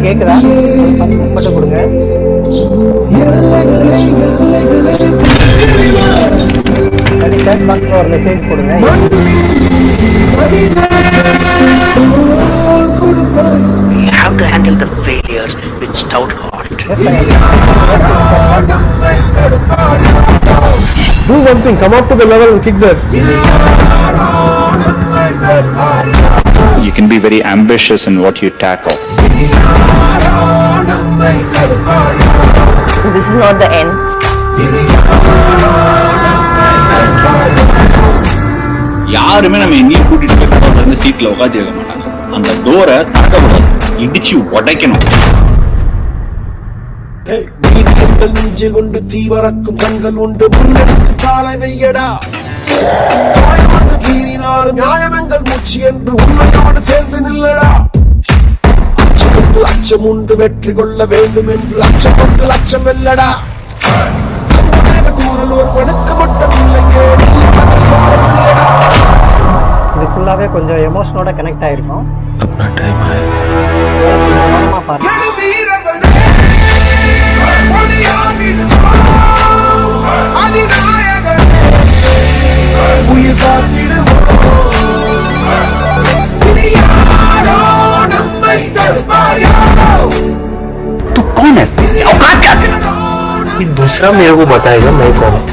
கேக்குதா மட்டும் கொடுங்க. ஒரு மெசேஜ் கொடுங்க. You have to handle the failures with stout heart. Do one thing, come up to the level and kick that. You can be very ambitious in what you tackle. This is not the end. யாருமே நம்ம எங்கேயும் கூட்டிட்டு போய் அந்த சீட்ல உட்காந்து வைக்க மாட்டாங்க. அந்த டோரை திறக்கக்கூடாது, இடிச்சு உடைக்கணும். நெஞ்சு கொண்டு தீவரக்கும் கண்கள் உண்டு, முன்னெடுத்து காலை வையடா. கீறினாலும் நியாயமெங்கள் மூச்சு என்று உண்மையோடு சேர்ந்து நில்லடா. அச்சம் கொண்டு அச்சம் உண்டு, வெற்றி கொள்ள வேண்டும் என்று அச்சம் கொண்டு அச்சம் வெல்லடா. கூறல் ஒரு மனுக்கு மட்டும் இல்லையே, இது ஃபுல்லாவே கொஞ்சம் எமோஷனோட கனெக்ட் ஆயிருக்கும். अपना टाइम आएगा. तू कौन है? औकात क्या तेरा? ये दूसरा मेरे को बताएगा मैं कौन हूँ.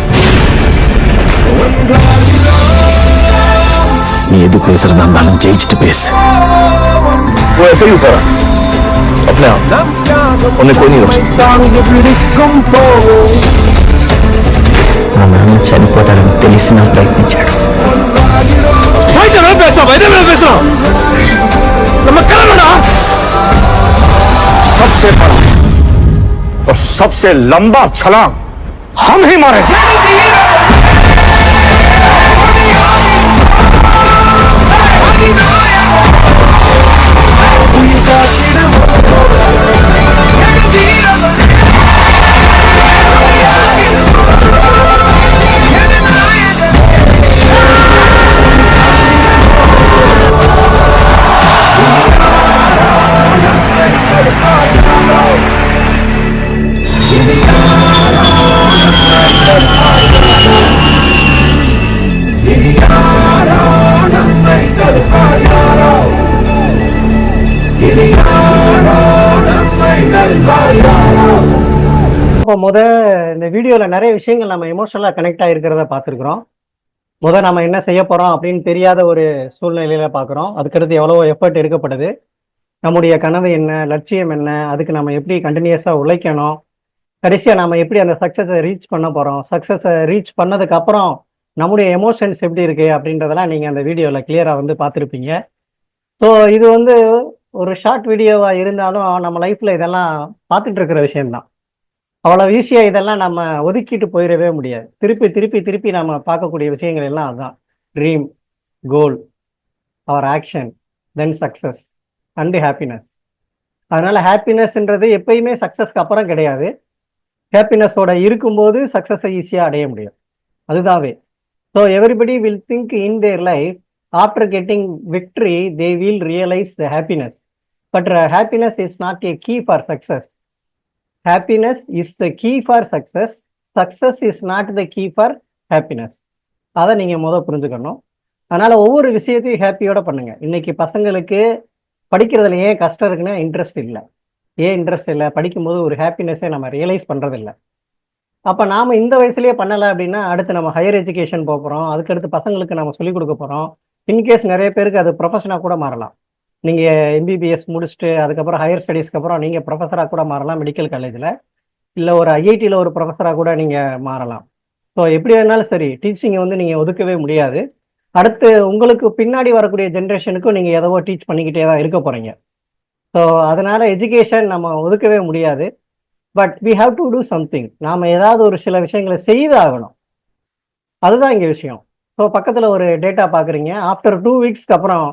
நீ எது பேசுறதா இருந்தாலும் ஜெயிச்சுட்டு பேசு. वो ऐसे ही ऊपर अपने आप उन्हें कोई नहीं रोक सकता. మా నాన్న చనిపోతాడని తెలిసిన ప్రయత్నించాడు. सबसे बड़ा और सबसे लंबा छलांग हम ही मारेंगे. இப்போ இந்த வீடியோல நிறைய விஷயங்கள் நம்ம எமோஷனலா கனெக்ட் ஆகிருக்கிறத பார்த்துருக்குறோம். நம்ம என்ன செய்ய போறோம் அப்படின்னு தெரியாத ஒரு சூழ்நிலையில பார்க்குறோம். அதுக்கடுத்து எவ்வளவோ எஃபர்ட் எடுக்கப்படுது. நம்முடைய கனவு என்ன, லட்சியம் என்ன, அதுக்கு நம்ம எப்படி கண்டினியூஸா உழைக்கணும், கடைசியா நம்ம எப்படி அந்த சக்ஸஸை ரீச் பண்ண போறோம், சக்ஸஸை ரீச் பண்ணதுக்கு அப்புறம் நம்முடைய எமோஷன்ஸ் எப்படி இருக்கு அப்படின்றதெல்லாம் நீங்க அந்த வீடியோல கிளியரா பார்த்துருப்பீங்க. ஸோ இது ஒரு ஷார்ட் வீடியோவா இருந்தாலும் நம்ம லைஃப்ல இதெல்லாம் பார்த்துட்டு இருக்கிற விஷயம்தான். அவ்வளோ ஈஸியாக இதெல்லாம் நம்ம ஒதுக்கிட்டு போயிடவே முடியாது. திருப்பி திருப்பி திருப்பி நம்ம பார்க்கக்கூடிய விஷயங்கள் எல்லாம் அதுதான். ட்ரீம், கோல், அவர் action, then success and happiness. அதனால ஹாப்பினஸ்ன்றது எப்பயுமே சக்ஸஸ்க்கு அப்புறம் கிடையாது. ஹாப்பினஸோட இருக்கும்போது சக்ஸஸை ஈஸியாக அடைய முடியும். அதுதாவே. So everybody will think in their life after getting victory they will realise the happiness. But happiness is not a key for success. Happiness is the key for success. Success is not the key for happiness. அதை நீங்கள் புரிஞ்சுக்கணும். அதனால் ஒவ்வொரு விஷயத்தையும் ஹாப்பியோட பண்ணுங்க. இன்னைக்கு பசங்களுக்கு படிக்கிறதுல ஏன் கஷ்டம் இருக்குன்னா இன்ட்ரெஸ்ட் இல்லை. ஏன் இன்ட்ரெஸ்ட் இல்லை? படிக்கும்போது ஒரு ஹாப்பினஸை நம்ம ரியலைஸ் பண்ணுறதில்லை. அப்போ நாம் இந்த வயசுலேயே பண்ணலை அப்படின்னா அடுத்து நம்ம ஹையர் எஜுகேஷன் போகிறோம். அதுக்கடுத்து பசங்களுக்கு நம்ம சொல்லிக் கொடுக்க போகிறோம். இன்கேஸ் நிறைய பேருக்கு அது ப்ரொஃபஷனாக கூட மாறலாம். நீங்கள் எம்பிபிஎஸ் முடிச்சுட்டு அதுக்கப்புறம் ஹையர் ஸ்டடீஸ்க்கு அப்புறம் நீங்கள் ப்ரொஃபஸராக கூட மாறலாம் மெடிக்கல் காலேஜில். இல்லை ஒரு ஐஐடியில் ஒரு ப்ரொஃபஸராக கூட நீங்கள் மாறலாம். ஸோ எப்படி வேணாலும் சரி, டீச்சிங்கை நீங்கள் ஒதுக்கவே முடியாது. அடுத்து உங்களுக்கு பின்னாடி வரக்கூடிய ஜென்ரேஷனுக்கும் நீங்கள் எதவோ டீச் பண்ணிக்கிட்டே தான் இருக்க போகிறீங்க. ஸோ அதனால் எஜுகேஷன் நம்ம ஒதுக்கவே முடியாது. But we have to do something. நாம் ஏதாவது ஒரு சில விஷயங்களை செய்தாகணும். அதுதான் இங்கே விஷயம். ஸோ பக்கத்தில் ஒரு டேட்டா பார்க்குறீங்க. ஆஃப்டர் 2 வீக்ஸ்க்கு அப்புறம்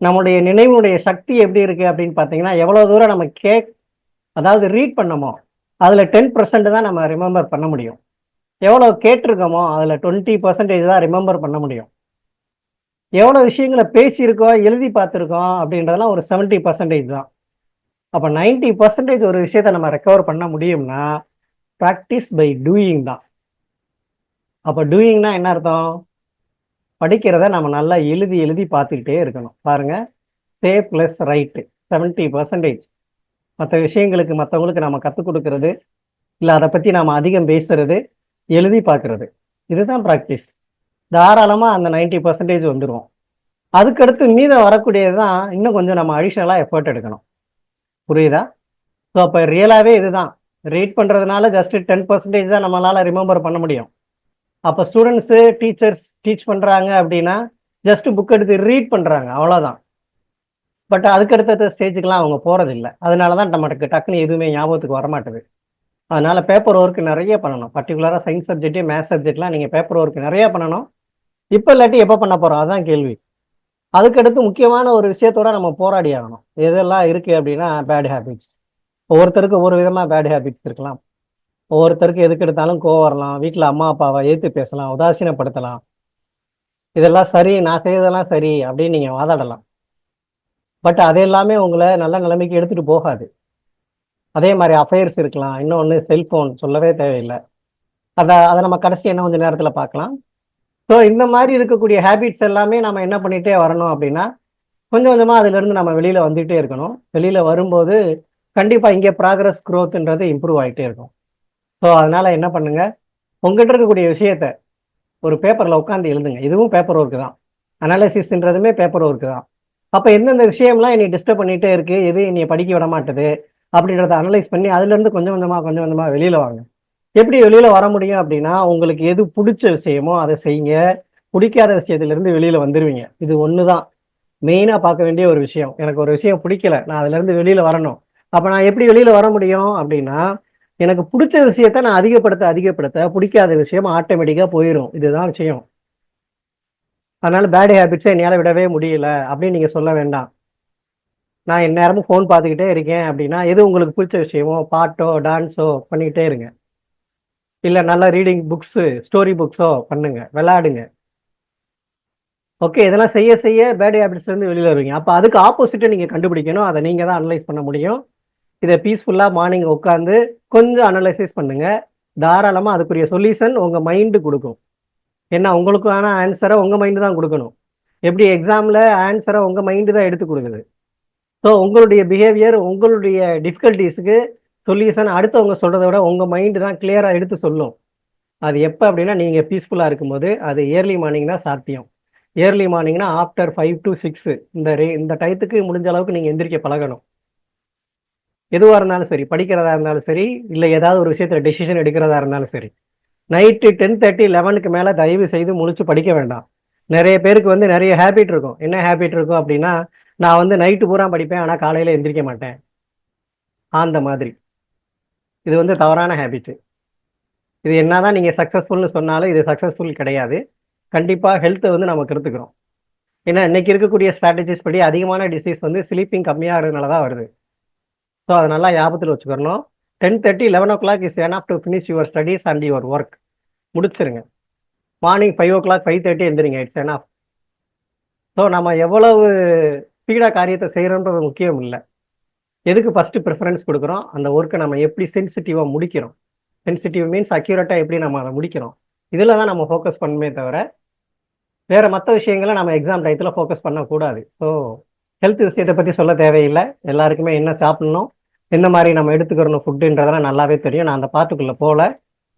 நம்முடைய நினைவுடைய சக்தி எப்படி இருக்குது அப்படின்னு பார்த்தீங்கன்னா, எவ்வளோ தூரம் நம்ம அதாவது ரீட் பண்ணமோ அதில் 10% தான் நம்ம ரிமெம்பர் பண்ண முடியும். எவ்வளோ கேட்டிருக்கோமோ அதில் 20% தான் ரிமெம்பர் பண்ண முடியும். எவ்வளோ விஷயங்களை பேசியிருக்கோம், எழுதி பார்த்துருக்கோம் அப்படின்றதெல்லாம் ஒரு 70% தான். அப்போ 90% ஒரு விஷயத்த நம்ம ரெக்கவர் பண்ண முடியும்னா ப்ராக்டிஸ் பை டூயிங் தான். அப்போ டூயிங்னா என்ன அர்த்தம்? படிக்கிறத நம்ம நல்லா எழுதி எழுதி பார்த்துக்கிட்டே இருக்கணும். பாருங்க, சே ப்ளஸ் ரைட்டு 70%. மற்ற விஷயங்களுக்கு மற்றவங்களுக்கு நம்ம கற்றுக் கொடுக்கறது, இல்லை அதை பற்றி நாம் அதிகம் பேசுறது, எழுதி பார்க்கறது, இதுதான் ப்ராக்டிஸ். தாராளமாக அந்த 90% வந்துடும். அதுக்கடுத்து மீதம் வரக்கூடியது தான் இன்னும் கொஞ்சம் நம்ம அடிஷ்னலாக எஃபர்ட் எடுக்கணும். புரியுதா? ஸோ அப்போ ரியலாகவே இதுதான், ரீட் பண்ணுறதுனால ஜஸ்ட் 10% தான் நம்மளால் ரிமெம்பர் பண்ண முடியும். அப்போ ஸ்டூடெண்ட்ஸு டீச்சர்ஸ் டீச் பண்ணுறாங்க அப்படின்னா ஜஸ்ட் புக் எடுத்து ரீட் பண்ணுறாங்க, அவ்வளோதான். பட் அதுக்கடுத்த ஸ்டேஜுக்கெலாம் அவங்க போகிறதில்ல. அதனால தான் நமக்கு டக்குன்னு எதுவுமே ஞாபகத்துக்கு வரமாட்டுது. அதனால் பேப்பர் ஒர்க் நிறைய பண்ணணும். பர்டிகுலராக சயின்ஸ் சப்ஜெக்ட்டு, மேத்ஸ் சப்ஜெக்ட்லாம் நீங்கள் பேப்பர் ஒர்க் நிறைய பண்ணணும். இப்போ இல்லாட்டி எப்போ பண்ண போகிறோம், அதுதான் கேள்வி. அதுக்கடுத்து முக்கியமான ஒரு விஷயத்தோட நம்ம போராடி ஆகணும். எதெல்லாம் இருக்குது அப்படின்னா பேட் ஹேபிட்ஸ். ஒவ்வொருத்தருக்கு ஒவ்வொரு விதமாக பேட் ஹேபிட்ஸ் இருக்கலாம். ஒவ்வொருத்தருக்கு எதுக்கு எடுத்தாலும் கோவம் வரலாம், வீட்டில் அம்மா அப்பாவை ஏற்று பேசலாம், உதாசீனப்படுத்தலாம். இதெல்லாம் சரி, நான் செய்யறதெல்லாம் சரி அப்படின்னு நீங்கள் வாதாடலாம். பட் அது எல்லாமே உங்களை நல்ல நிலைமைக்கு எடுத்துகிட்டு போகாது. அதே மாதிரி அஃபேர்ஸ் இருக்கலாம். இன்னொன்று செல்ஃபோன், சொல்லவே தேவையில்லை. அதை நம்ம கடைசி என்ன கொஞ்சம் நேரத்தில் பார்க்கலாம். ஸோ இந்த மாதிரி இருக்கக்கூடிய ஹேபிட்ஸ் எல்லாமே நம்ம என்ன பண்ணிகிட்டே வரணும் அப்படின்னா கொஞ்சம் கொஞ்சமாக அதிலிருந்து நம்ம வெளியில் வந்துகிட்டே இருக்கணும். வெளியில் வரும்போது கண்டிப்பாக இங்கே ப்ராக்ரஸ் க்ரோத்துன்றது இம்ப்ரூவ் ஆகிட்டே இருக்கும். ஸோ அதனால் என்ன பண்ணுங்கள், உங்கள்கிட்ட இருக்கக்கூடிய விஷயத்த ஒரு பேப்பரில் உட்காந்து எழுதுங்க. இதுவும் பேப்பர் ஒர்க்கு தான். அனாலிசிஸ்ன்றதுமே பேப்பர் ஒர்க்கு தான். அப்போ எந்தெந்த விஷயம்லாம் என்னை டிஸ்டர்ப் பண்ணிகிட்டே இருக்குது, எது என்னை படிக்க விட மாட்டுது அப்படின்றத அனலைஸ் பண்ணி அதுலேருந்து கொஞ்சம் கொஞ்சமாக வெளியில் வாங்க. எப்படி வெளியில் வர முடியும் அப்படின்னா, உங்களுக்கு எது பிடிச்ச விஷயமோ அதை செய்யுங்க. பிடிக்காத விஷயத்துலேருந்து வெளியில் வந்துடுவீங்க. இது ஒன்று தான் மெயினாக பார்க்க வேண்டிய ஒரு விஷயம். எனக்கு ஒரு விஷயம் பிடிக்கல, நான் அதுலேருந்து வெளியில் வரணும். அப்போ நான் எப்படி வெளியில் வர முடியும் அப்படின்னா, எனக்கு பிடிச்ச விஷயத்த நான் அதிகப்படுத்த பிடிக்காத விஷயம் ஆட்டோமேட்டிக்காக போயிடும். இதுதான் விஷயம். அதனால பேட் ஹேபிட்ஸை என்னால் விடவே முடியல அப்படின்னு நீங்கள் சொல்ல வேண்டாம். நான் எந்நேரமும் ஃபோன் பார்த்துக்கிட்டே இருக்கேன் அப்படின்னா, எது உங்களுக்கு பிடிச்ச விஷயமோ, பாட்டோ டான்ஸோ பண்ணிக்கிட்டே இருங்க. இல்லை நல்லா ரீடிங் புக்ஸு, ஸ்டோரி புக்ஸோ பண்ணுங்க, விளையாடுங்க. ஓகே, இதெல்லாம் செய்ய செய்ய பேட் ஹேபிட்ஸ்லேருந்து வெளியில் வருவீங்க. அப்போ அதுக்கு ஆப்போசிட்டை நீங்கள் கண்டுபிடிக்கணும். அதை நீங்கள் தான் அனலைஸ் பண்ண முடியும். இதை பீஸ்ஃபுல்லாக மார்னிங் உட்காந்து கொஞ்சம் அனலைசிஸ் பண்ணுங்கள். தாராளமாக அதுக்குரிய சொல்யூஷன் உங்கள் மைண்டு கொடுக்கும். ஏன்னா உங்களுக்கான ஆன்சரை உங்கள் மைண்டு தான் கொடுக்கணும். எப்படி எக்ஸாமில் ஆன்சரை உங்கள் மைண்டு தான் எடுத்து கொடுக்குது. ஸோ உங்களுடைய பிஹேவியர், உங்களுடைய டிஃபிகல்ட்டிஸுக்கு சொல்யூஷன் அடுத்தவங்க சொல்கிறத விட உங்கள் மைண்டு தான் கிளியராக எடுத்து சொல்லும். அது எப்போ அப்படின்னா நீங்கள் பீஸ்ஃபுல்லாக இருக்கும்போது. அது ஏர்லி மார்னிங் தான் சாத்தியம். ஏர்லி மார்னிங்னா ஆஃப்டர் 5 to 6 இந்த டயத்துக்கு முடிஞ்ச அளவுக்கு நீங்கள் எந்திரிக்க பழகணும். எதுவாக இருந்தாலும் சரி, படிக்கிறதா இருந்தாலும் சரி, இல்லை ஏதாவது ஒரு விஷயத்தில் டெசிஷன் எடுக்கிறதா இருந்தாலும் சரி. நைட்டு 10:30 11க்கு மேலே தயவு செய்து முழிச்சு படிக்க வேண்டாம். நிறைய பேருக்கு நிறைய ஹேபிட் இருக்கும். என்ன ஹேபிட் இருக்கும் அப்படின்னா, நான் நைட்டு பூரா படிப்பேன், ஆனால் காலையில் எந்திரிக்க மாட்டேன். அந்த மாதிரி இது தவறான ஹேபிட்டு. இது என்னதான் நீங்கள் சக்ஸஸ்ஃபுல்னு சொன்னாலும் இது சக்ஸஸ்ஃபுல் கிடையாது. கண்டிப்பாக ஹெல்த்தை நம்ம கெடுத்துக்கிறோம். ஏன்னா இன்னைக்கு இருக்கக்கூடிய ஸ்ட்ராட்டஜிஸ் படி அதிகமான டிசீஸ் ஸ்லீப்பிங் கம்மியாகிறதுனால தான் வருது. ஸோ அதை நல்லா ஞாபகத்தில் வச்சுக்கிறணும். 10:30 11 o'clock is enough to finish your studies and your work. முடிச்சிருங்க. மார்னிங் 5 o'clock 5:30 எழுந்திரிங்க. It's enough. ஸோ நம்ம எவ்வளவு ஸ்பீடாக காரியத்தை செய்கிறோன்றது முக்கியம் இல்லை. எதுக்கு ஃபஸ்ட்டு ப்ரிஃபரன்ஸ் கொடுக்குறோம், அந்த ஒர்க்கை நம்ம எப்படி சென்சிட்டிவாக முடிக்கிறோம். சென்சிட்டிவ் மீன்ஸ் அக்யூரேட்டாக எப்படி நம்ம அதை முடிக்கிறோம். இதில் தான் நம்ம ஃபோக்கஸ் பண்ணுமே தவிர வேறு மற்ற விஷயங்களை நம்ம எக்ஸாம் டயத்தில் ஃபோக்கஸ் பண்ணக்கூடாது. ஸோ ஹெல்த் விஷயத்தை பற்றி சொல்ல தேவையில்லை. எல்லாருக்குமே என்ன சாப்பிட்ணும், என்ன மாதிரி நம்ம எடுத்துக்கிறணும் ஃபுட்டுன்றதெல்லாம் நல்லாவே தெரியும். நான் அந்த பாட்டுக்குள்ளே போகல.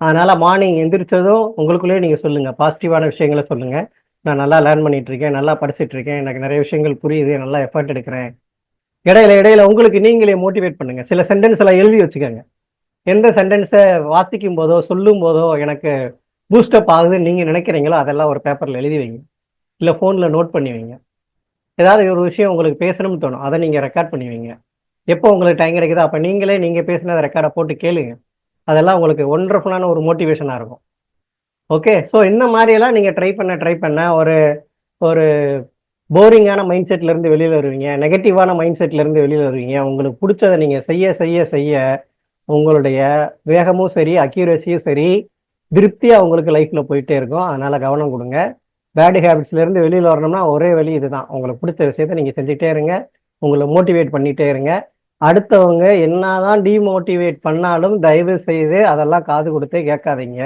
அதனால் மார்னிங் எந்திரிச்சதும் உங்களுக்குள்ளேயே நீங்கள் சொல்லுங்கள், பாசிட்டிவான விஷயங்களை சொல்லுங்கள். நான் நல்லா லேர்ன் பண்ணிகிட்ருக்கேன், நல்லா படிச்சுட்ருக்கேன், எனக்கு நிறைய விஷயங்கள் புரியுது, நல்லா எஃபர்ட் எடுக்கிறேன். இடையில உங்களுக்கு நீங்களே மோட்டிவேட் பண்ணுங்கள். சில சென்டென்ஸ் எல்லாம் எழுதி வச்சுக்கோங்க. எந்த சென்டென்ஸை வாசிக்கும் போதோ சொல்லும் போதோ எனக்கு பூஸ்டப் ஆகுதுன்னு நீங்கள் நினைக்கிறீங்களோ அதெல்லாம் ஒரு பேப்பரில் எழுதி வைங்க, இல்லை ஃபோனில் நோட் பண்ணி வைங்க. ஏதாவது ஒரு விஷயம் உங்களுக்கு பேசணும்னு தோணும், அதை நீங்கள் ரெக்கார்ட் பண்ணி வைங்க. எப்போ உங்களுக்கு டைம் கிடைக்குதோ அப்போ நீங்கள் பேசினதை ரெக்கார்டை போட்டு கேளுங்க. அதெல்லாம் உங்களுக்கு ஒண்டர்ஃபுல்லான ஒரு மோட்டிவேஷனாக இருக்கும். ஓகே, ஸோ இந்த மாதிரியெல்லாம் நீங்கள் ட்ரை பண்ண ஒரு போரிங்கான மைண்ட் செட்லேருந்து வெளியில் வருவீங்க, நெகட்டிவான மைண்ட் செட்லேருந்து வெளியில் வருவீங்க. உங்களுக்கு பிடிச்சதை நீங்கள் செய்ய உங்களுடைய வேகமும் சரி, அக்யூரஸியும் சரி, திருப்தியாக உங்களுக்கு லைஃப்பில் போயிட்டே இருக்கும். அதனால் கவனம் கொடுங்க. பேட் ஹேபிட்ஸ்லேருந்து வெளியில் வரணும்னா ஒரே வழி இதுதான். உங்களுக்கு பிடிச்ச விஷயத்த நீங்கள் செஞ்சுட்டே இருங்க. உங்களை மோட்டிவேட் பண்ணிகிட்டே இருங்க. அடுத்தவங்க என்னதான் டிமோட்டிவேட் பண்ணாலும் தயவு செய்து அதெல்லாம் காது கொடுத்து கேட்காதீங்க.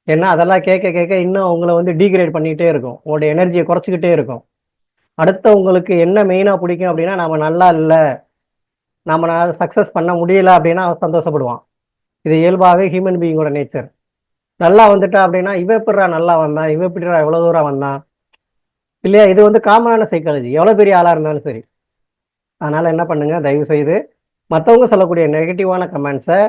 ஏன்னா அதெல்லாம் கேட்க கேட்க இன்னும் உங்களை வந்து டீக்ரேட் பண்ணிகிட்டே இருக்கும். உங்களுடைய எனர்ஜியை குறைச்சிக்கிட்டே இருக்கும். அடுத்தவங்களுக்கு என்ன மெயினாக பிடிக்கும் அப்படின்னா, நம்ம நல்லா இல்லை, நம்மளால சக்ஸஸ் பண்ண முடியல அப்படின்னா அவன் சந்தோஷப்படுவான். இது இயல்பாகவே ஹியூமன் பீயிங்கோட நேச்சர். நல்லா வந்துட்டா அப்படின்னா, இவன் எப்படிடா நல்லா வந்தான், இவன் எப்படிடா எவ்வளோ தூரம் வந்தான் இல்லையா? இது வந்து காமனான சைக்காலஜி, எவ்வளோ பெரிய ஆளாக இருந்தாலும் சரி. அதனால் என்ன பண்ணுங்க, தயவு செய்து மற்றவங்க சொல்லக்கூடிய நெகட்டிவான கமெண்ட்ஸை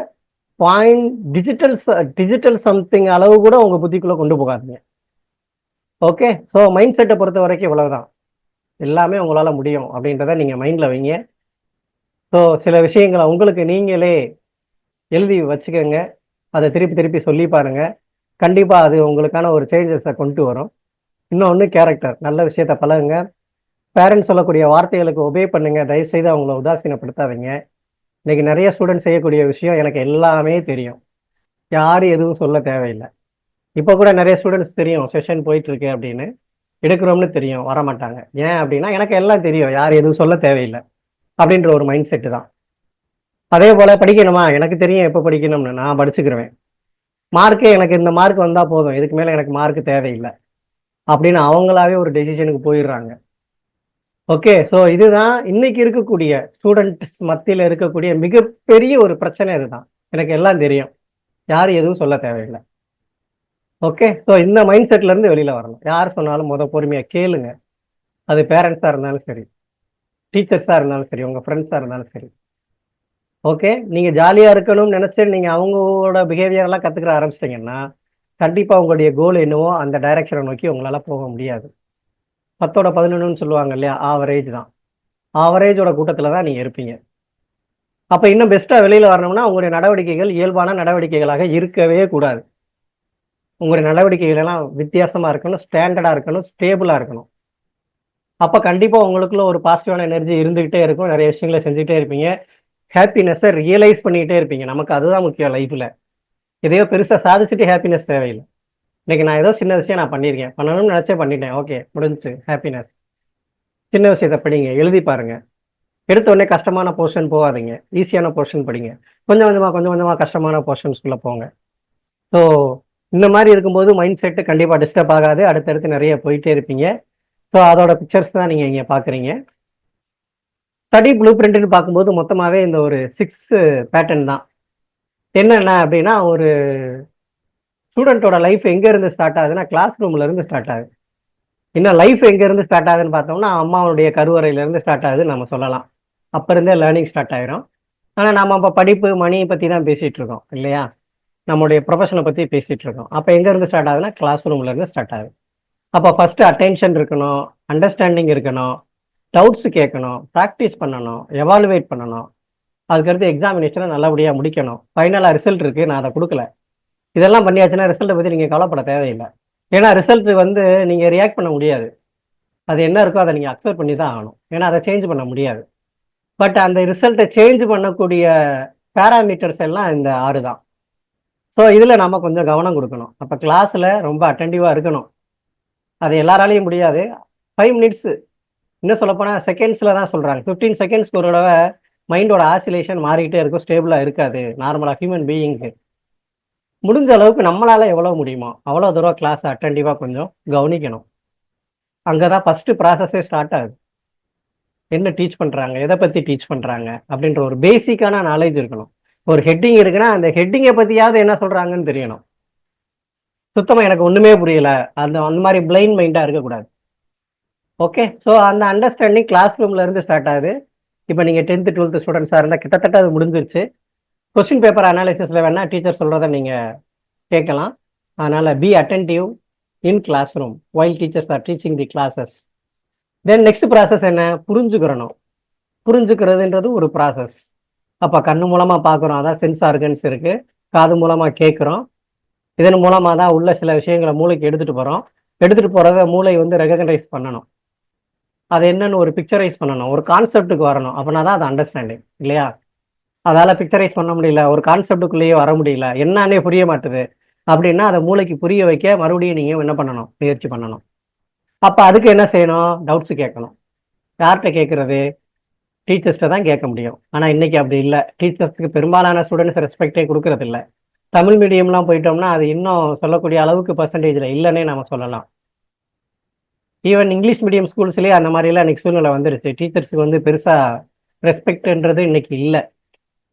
டிஜிட்டல் சம்திங் அளவு கூட உங்கள் புத்திக்குள்ளே கொண்டு போகாதீங்க. ஓகே, ஸோ மைண்ட் செட்டை பொறுத்த வரைக்கும் இவ்வளவுதான். எல்லாமே உங்களால் முடியும் அப்படின்றத நீங்கள் மைண்டில் வைங்க. ஸோ சில விஷயங்களை உங்களுக்கு நீங்களே எழுதி வச்சுக்கோங்க. அதை திருப்பி திருப்பி சொல்லி பாருங்க. கண்டிப்பாக அது உங்களுக்கான ஒரு சேஞ்சஸை கொண்டு வரும். இன்னொன்று கேரக்டர், நல்ல விஷயத்த பழகுங்க. பேரண்ட்ஸ் சொல்லக்கூடிய வார்த்தைகளுக்கு ஒபே பண்ணுங்க. தயவுசெய்து அவங்கள உதாசீனப்படுத்தாதீங்க. இன்னைக்கு நிறைய ஸ்டூடெண்ட்ஸ் செய்யக்கூடிய விஷயம் எனக்கு எல்லாமே தெரியும், யாரும் எதுவும் சொல்ல தேவையில்லை. இப்போ கூட நிறைய ஸ்டூடெண்ட்ஸ் தெரியும் செஷன் போயிட்டு இருக்கு அப்படின்னு, எடுக்கிறோம்னு தெரியும், வரமாட்டாங்க. ஏன் அப்படின்னா எனக்கு எல்லாம் தெரியும், யார் எதுவும் சொல்ல தேவையில்லை அப்படின்ற ஒரு மைண்ட் செட்டு தான். அதே போல் படிக்கணுமா, எனக்கு தெரியும் எப்போ படிக்கணும்னு, நான் படிச்சுக்கிருவேன். மார்க்கே எனக்கு இந்த மார்க் வந்தால் போதும், இதுக்கு மேலே எனக்கு மார்க் தேவையில்லை அப்படின்னு அவங்களாவே ஒரு டெசிஷனுக்கு போயிடுறாங்க. ஓகே, ஸோ இதுதான் இன்னைக்கு இருக்கக்கூடிய ஸ்டூடெண்ட்ஸ் மத்தியில் இருக்கக்கூடிய மிகப்பெரிய ஒரு பிரச்சனை. இதுதான், எனக்கு எல்லாம் தெரியும், யாரும் எதுவும் சொல்ல தேவையில்லை. ஓகே, ஸோ இந்த மைண்ட் செட்லேருந்து வெளியில் வரணும். யார் சொன்னாலும் பொறுமையாக கேளுங்க. அது பேரண்ட்ஸாக இருந்தாலும் சரி, டீச்சர்ஸாக இருந்தாலும் சரி, உங்கள் ஃப்ரெண்ட்ஸாக இருந்தாலும் சரி. ஓகே, நீங்கள் ஜாலியாக இருக்கணும்னு நினச்சி நீங்கள் அவங்களோட பிஹேவியரெல்லாம் கற்றுக்கிற ஆரம்பிச்சிட்டிங்கன்னா கண்டிப்பாக உங்களுடைய கோல் என்னவோ அந்த டைரக்ஷனை நோக்கி உங்களால் போக முடியாது. 10/11 சொல்லுவாங்க இல்லையா, ஆவரேஜ் தான். ஆவரேஜோட கூட்டத்தில் தான் நீங்கள் இருப்பீங்க. அப்போ இன்னும் பெஸ்ட்டாக வெளியில் வரணும்னா உங்களுடைய நடவடிக்கைகள் இயல்பான நடவடிக்கைகளாக இருக்கவே கூடாது. உங்களுடைய நடவடிக்கைகள் எல்லாம் வித்தியாசமாக இருக்கணும், ஸ்டாண்டர்டாக இருக்கணும், ஸ்டேபிளாக இருக்கணும். அப்போ கண்டிப்பாக உங்களுக்குள்ள ஒரு பாசிட்டிவான எனர்ஜி இருந்துகிட்டே இருக்கும். நிறைய விஷயங்களை செஞ்சுக்கிட்டே இருப்பீங்க. ஹாப்பினஸை ரியலைஸ் பண்ணிக்கிட்டே இருப்பீங்க. நமக்கு அதுதான் முக்கியம் லைஃப்பில். எதையோ பெருசாக சாதிச்சுட்டு ஹாப்பினஸ் தேவையில்லை. இன்னைக்கு நான் ஏதோ சின்ன விஷயம் நான் பண்ணியிருக்கேன், பண்ணணும்னு நினச்சே பண்ணிட்டேன், ஓகே முடிஞ்சிச்சு, ஹாப்பினஸ். சின்ன விஷயத்தை படிங்க, எழுதி பாருங்க. எடுத்த உடனே கஷ்டமான போர்ஷன் போகாதீங்க, ஈஸியான போர்ஷன் படிங்க. கொஞ்சம் கொஞ்சமாக கஷ்டமான போர்ஷன்ஸ்குள்ளே போங்க. ஸோ இந்த மாதிரி இருக்கும்போது மைண்ட் செட்டு கண்டிப்பாக டிஸ்டர்ப் ஆகாது. அடுத்தடுத்து நிறைய போயிட்டே இருப்பீங்க. ஸோ அதோட பிக்சர்ஸ் தான் நீங்கள் இங்கே பார்க்குறீங்க. ஸ்டடி ப்ளூ பிரிண்ட்னு பார்க்கும்போது மொத்தமாகவே இந்த ஒரு 6 பேட்டர்ன் தான். என்னென்ன அப்படின்னா, ஒரு ஸ்டூடெண்ட்டோட லைஃப் எங்கேருந்து ஸ்டார்ட் ஆகுதுன்னா கிளாஸ் ரூம்லேருந்து ஸ்டார்ட் ஆகுது. இன்னும் லைஃப் எங்கேருந்து ஸ்டார்ட் ஆகுதுன்னு பார்த்தோம்னா அம்மாவுடைய கருவறையிலேருந்து ஸ்டார்ட் ஆகுதுன்னு நம்ம சொல்லலாம். அப்போ இருந்தே லேர்னிங் ஸ்டார்ட் ஆகிரும். ஆனால் நம்ம இப்போ படிப்பு மணியை பற்றி தான் பேசிகிட்டு இருக்கோம் இல்லையா, நம்மளுடைய ப்ரொஃபஷனை பற்றி பேசிகிட்டு இருக்கோம். அப்போ எங்கேருந்து ஸ்டார்ட் ஆகுதுன்னா கிளாஸ் ரூம்லேருந்து ஸ்டார்ட் ஆகுது. அப்போ ஃபஸ்ட்டு அட்டென்ஷன் இருக்கணும், அண்டர்ஸ்டாண்டிங் இருக்கணும், டவுட்ஸ் கேட்கணும், ப்ராக்டிஸ் பண்ணணும், எவாலுவேட் பண்ணணும். அதுக்கடுத்து எக்ஸாமினேஷனை நல்லபடியாக முடிக்கணும். ஃபைனலாக ரிசல்ட் இருக்குது, நான் அதை கொடுக்கல. இதெல்லாம் பண்ணியாச்சுன்னா ரிசல்ட்டை பற்றி நீங்கள் கவலைப்பட தேவையில்லை. ஏன்னா ரிசல்ட் வந்து நீங்கள் ரியாக்ட் பண்ண முடியாது. அது என்ன இருக்கோ அதை நீங்கள் அக்செப்ட் பண்ணி தான் ஆகணும். ஏன்னா அதை சேஞ்ச் பண்ண முடியாது. பட் அந்த ரிசல்ட்டை சேஞ்ச் பண்ணக்கூடிய பேராமீட்டர்ஸ் எல்லாம் இந்த 6 தான். ஸோ இதில் நம்ம கொஞ்சம் கவனம் கொடுக்கணும். அப்போ கிளாஸில் ரொம்ப அட்டென்டிவாக இருக்கணும். அது எல்லாராலையும் முடியாது. 5 மினிட்ஸு, இன்னும் சொல்லப்போனால் செகண்ட்ஸில் தான் சொல்கிறாங்க. 15 செகண்ட்ஸ்க்கு ஒரு தடவை மைண்டோட ஆசிலேஷன் மாறிக்கிட்டே இருக்கும், ஸ்டேபிளாக இருக்காது. நார்மலாக ஹியூமன் பீயிங்க்கு முடிஞ்ச அளவுக்கு நம்மளால் எவ்வளோ முடியுமோ அவ்வளோ தூரம் கிளாஸை அட்டென்டிவாக கொஞ்சம் கவனிக்கணும். அங்கே தான் ஃபஸ்ட்டு ப்ராசஸே ஸ்டார்ட் ஆகுது. என்ன டீச் பண்ணுறாங்க, எதை பற்றி டீச் பண்ணுறாங்க அப்படின்ற ஒரு பேசிக்கான நாலேஜ் இருக்கணும். ஒரு ஹெட்டிங் இருக்குன்னா அந்த ஹெட்டிங்கை பற்றியாவது என்ன சொல்கிறாங்கன்னு தெரியணும். சுத்தமாக எனக்கு ஒன்றுமே புரியல, அந்த மாதிரி பிளைண்ட் மைண்டாக இருக்கக்கூடாது. ஓகே, ஸோ அந்த அண்டர்ஸ்டாண்டிங் கிளாஸ் ரூம்லேருந்து ஸ்டார்ட் ஆகுது. இப்போ நீங்கள் 10th 12th ஸ்டூடெண்ட்ஸாக இருந்தால் கிட்டத்தட்ட அது முடிஞ்சிருச்சு. கொஸ்டின் பேப்பர் அனாலிசிஸில் வேணால் டீச்சர் சொல்கிறத நீங்கள் கேட்கலாம். அதனால் be attentive in classroom while teachers are teaching the classes. Then next process என்ன, புரிஞ்சுக்கிறணும். புரிஞ்சுக்கிறதுன்றது ஒரு ப்ராசஸ். அப்போ கண்ணு மூலமாக பார்க்குறோம், அதான் சென்ஸ் ஆர்கன்ஸ் இருக்குது. காது மூலமாக கேட்குறோம். இதன் மூலமாக தான் உள்ள சில விஷயங்களை மூளைக்கு எடுத்துகிட்டு போகிறோம். எடுத்துகிட்டு போகிறத மூளை வந்து ரெகக்னைஸ் பண்ணணும். அது என்னன்னு ஒரு பிக்சரைஸ் பண்ணணும், ஒரு கான்செப்டுக்கு வரணும். அப்படின்னா தான் அது அண்டர்ஸ்டாண்டிங் இல்லையா. அதால் பிக்சரைஸ் பண்ண முடியல, ஒரு கான்செப்டுக்குள்ளேயே வர முடியல, என்னன்னே புரிய மாட்டுது. அப்படின்னா அதை மூளைக்கு புரிய வைக்க மறுபடியும் நீங்கள் என்ன பண்ணணும், முயற்சி பண்ணணும். அப்போ அதுக்கு என்ன செய்யணும், டவுட்ஸ் கேட்கணும். யார்கிட்ட கேட்குறது, டீச்சர்ஸ்கிட்ட தான் கேட்க முடியும். ஆனால் இன்னைக்கு அப்படி இல்லை. டீச்சர்ஸ்க்கு பெரும்பாலான ஸ்டூடெண்ட்ஸ் ரெஸ்பெக்டே கொடுக்கறது இல்லை. தமிழ் மீடியம்லாம் போயிட்டோம்னா அது இன்னும் சொல்லக்கூடிய அளவுக்கு பர்சன்டேஜில் இல்லைன்னே நம்ம சொல்லலாம். ஈவன் இங்கிலீஷ் மீடியம் ஸ்கூல்ஸ்லேயே அந்த மாதிரிலாம் இன்னைக்கு சூழ்நிலை வந்துருச்சு. டீச்சர்ஸுக்கு வந்து பெருசாக ரெஸ்பெக்ட்ன்றது இன்னைக்கு இல்லை.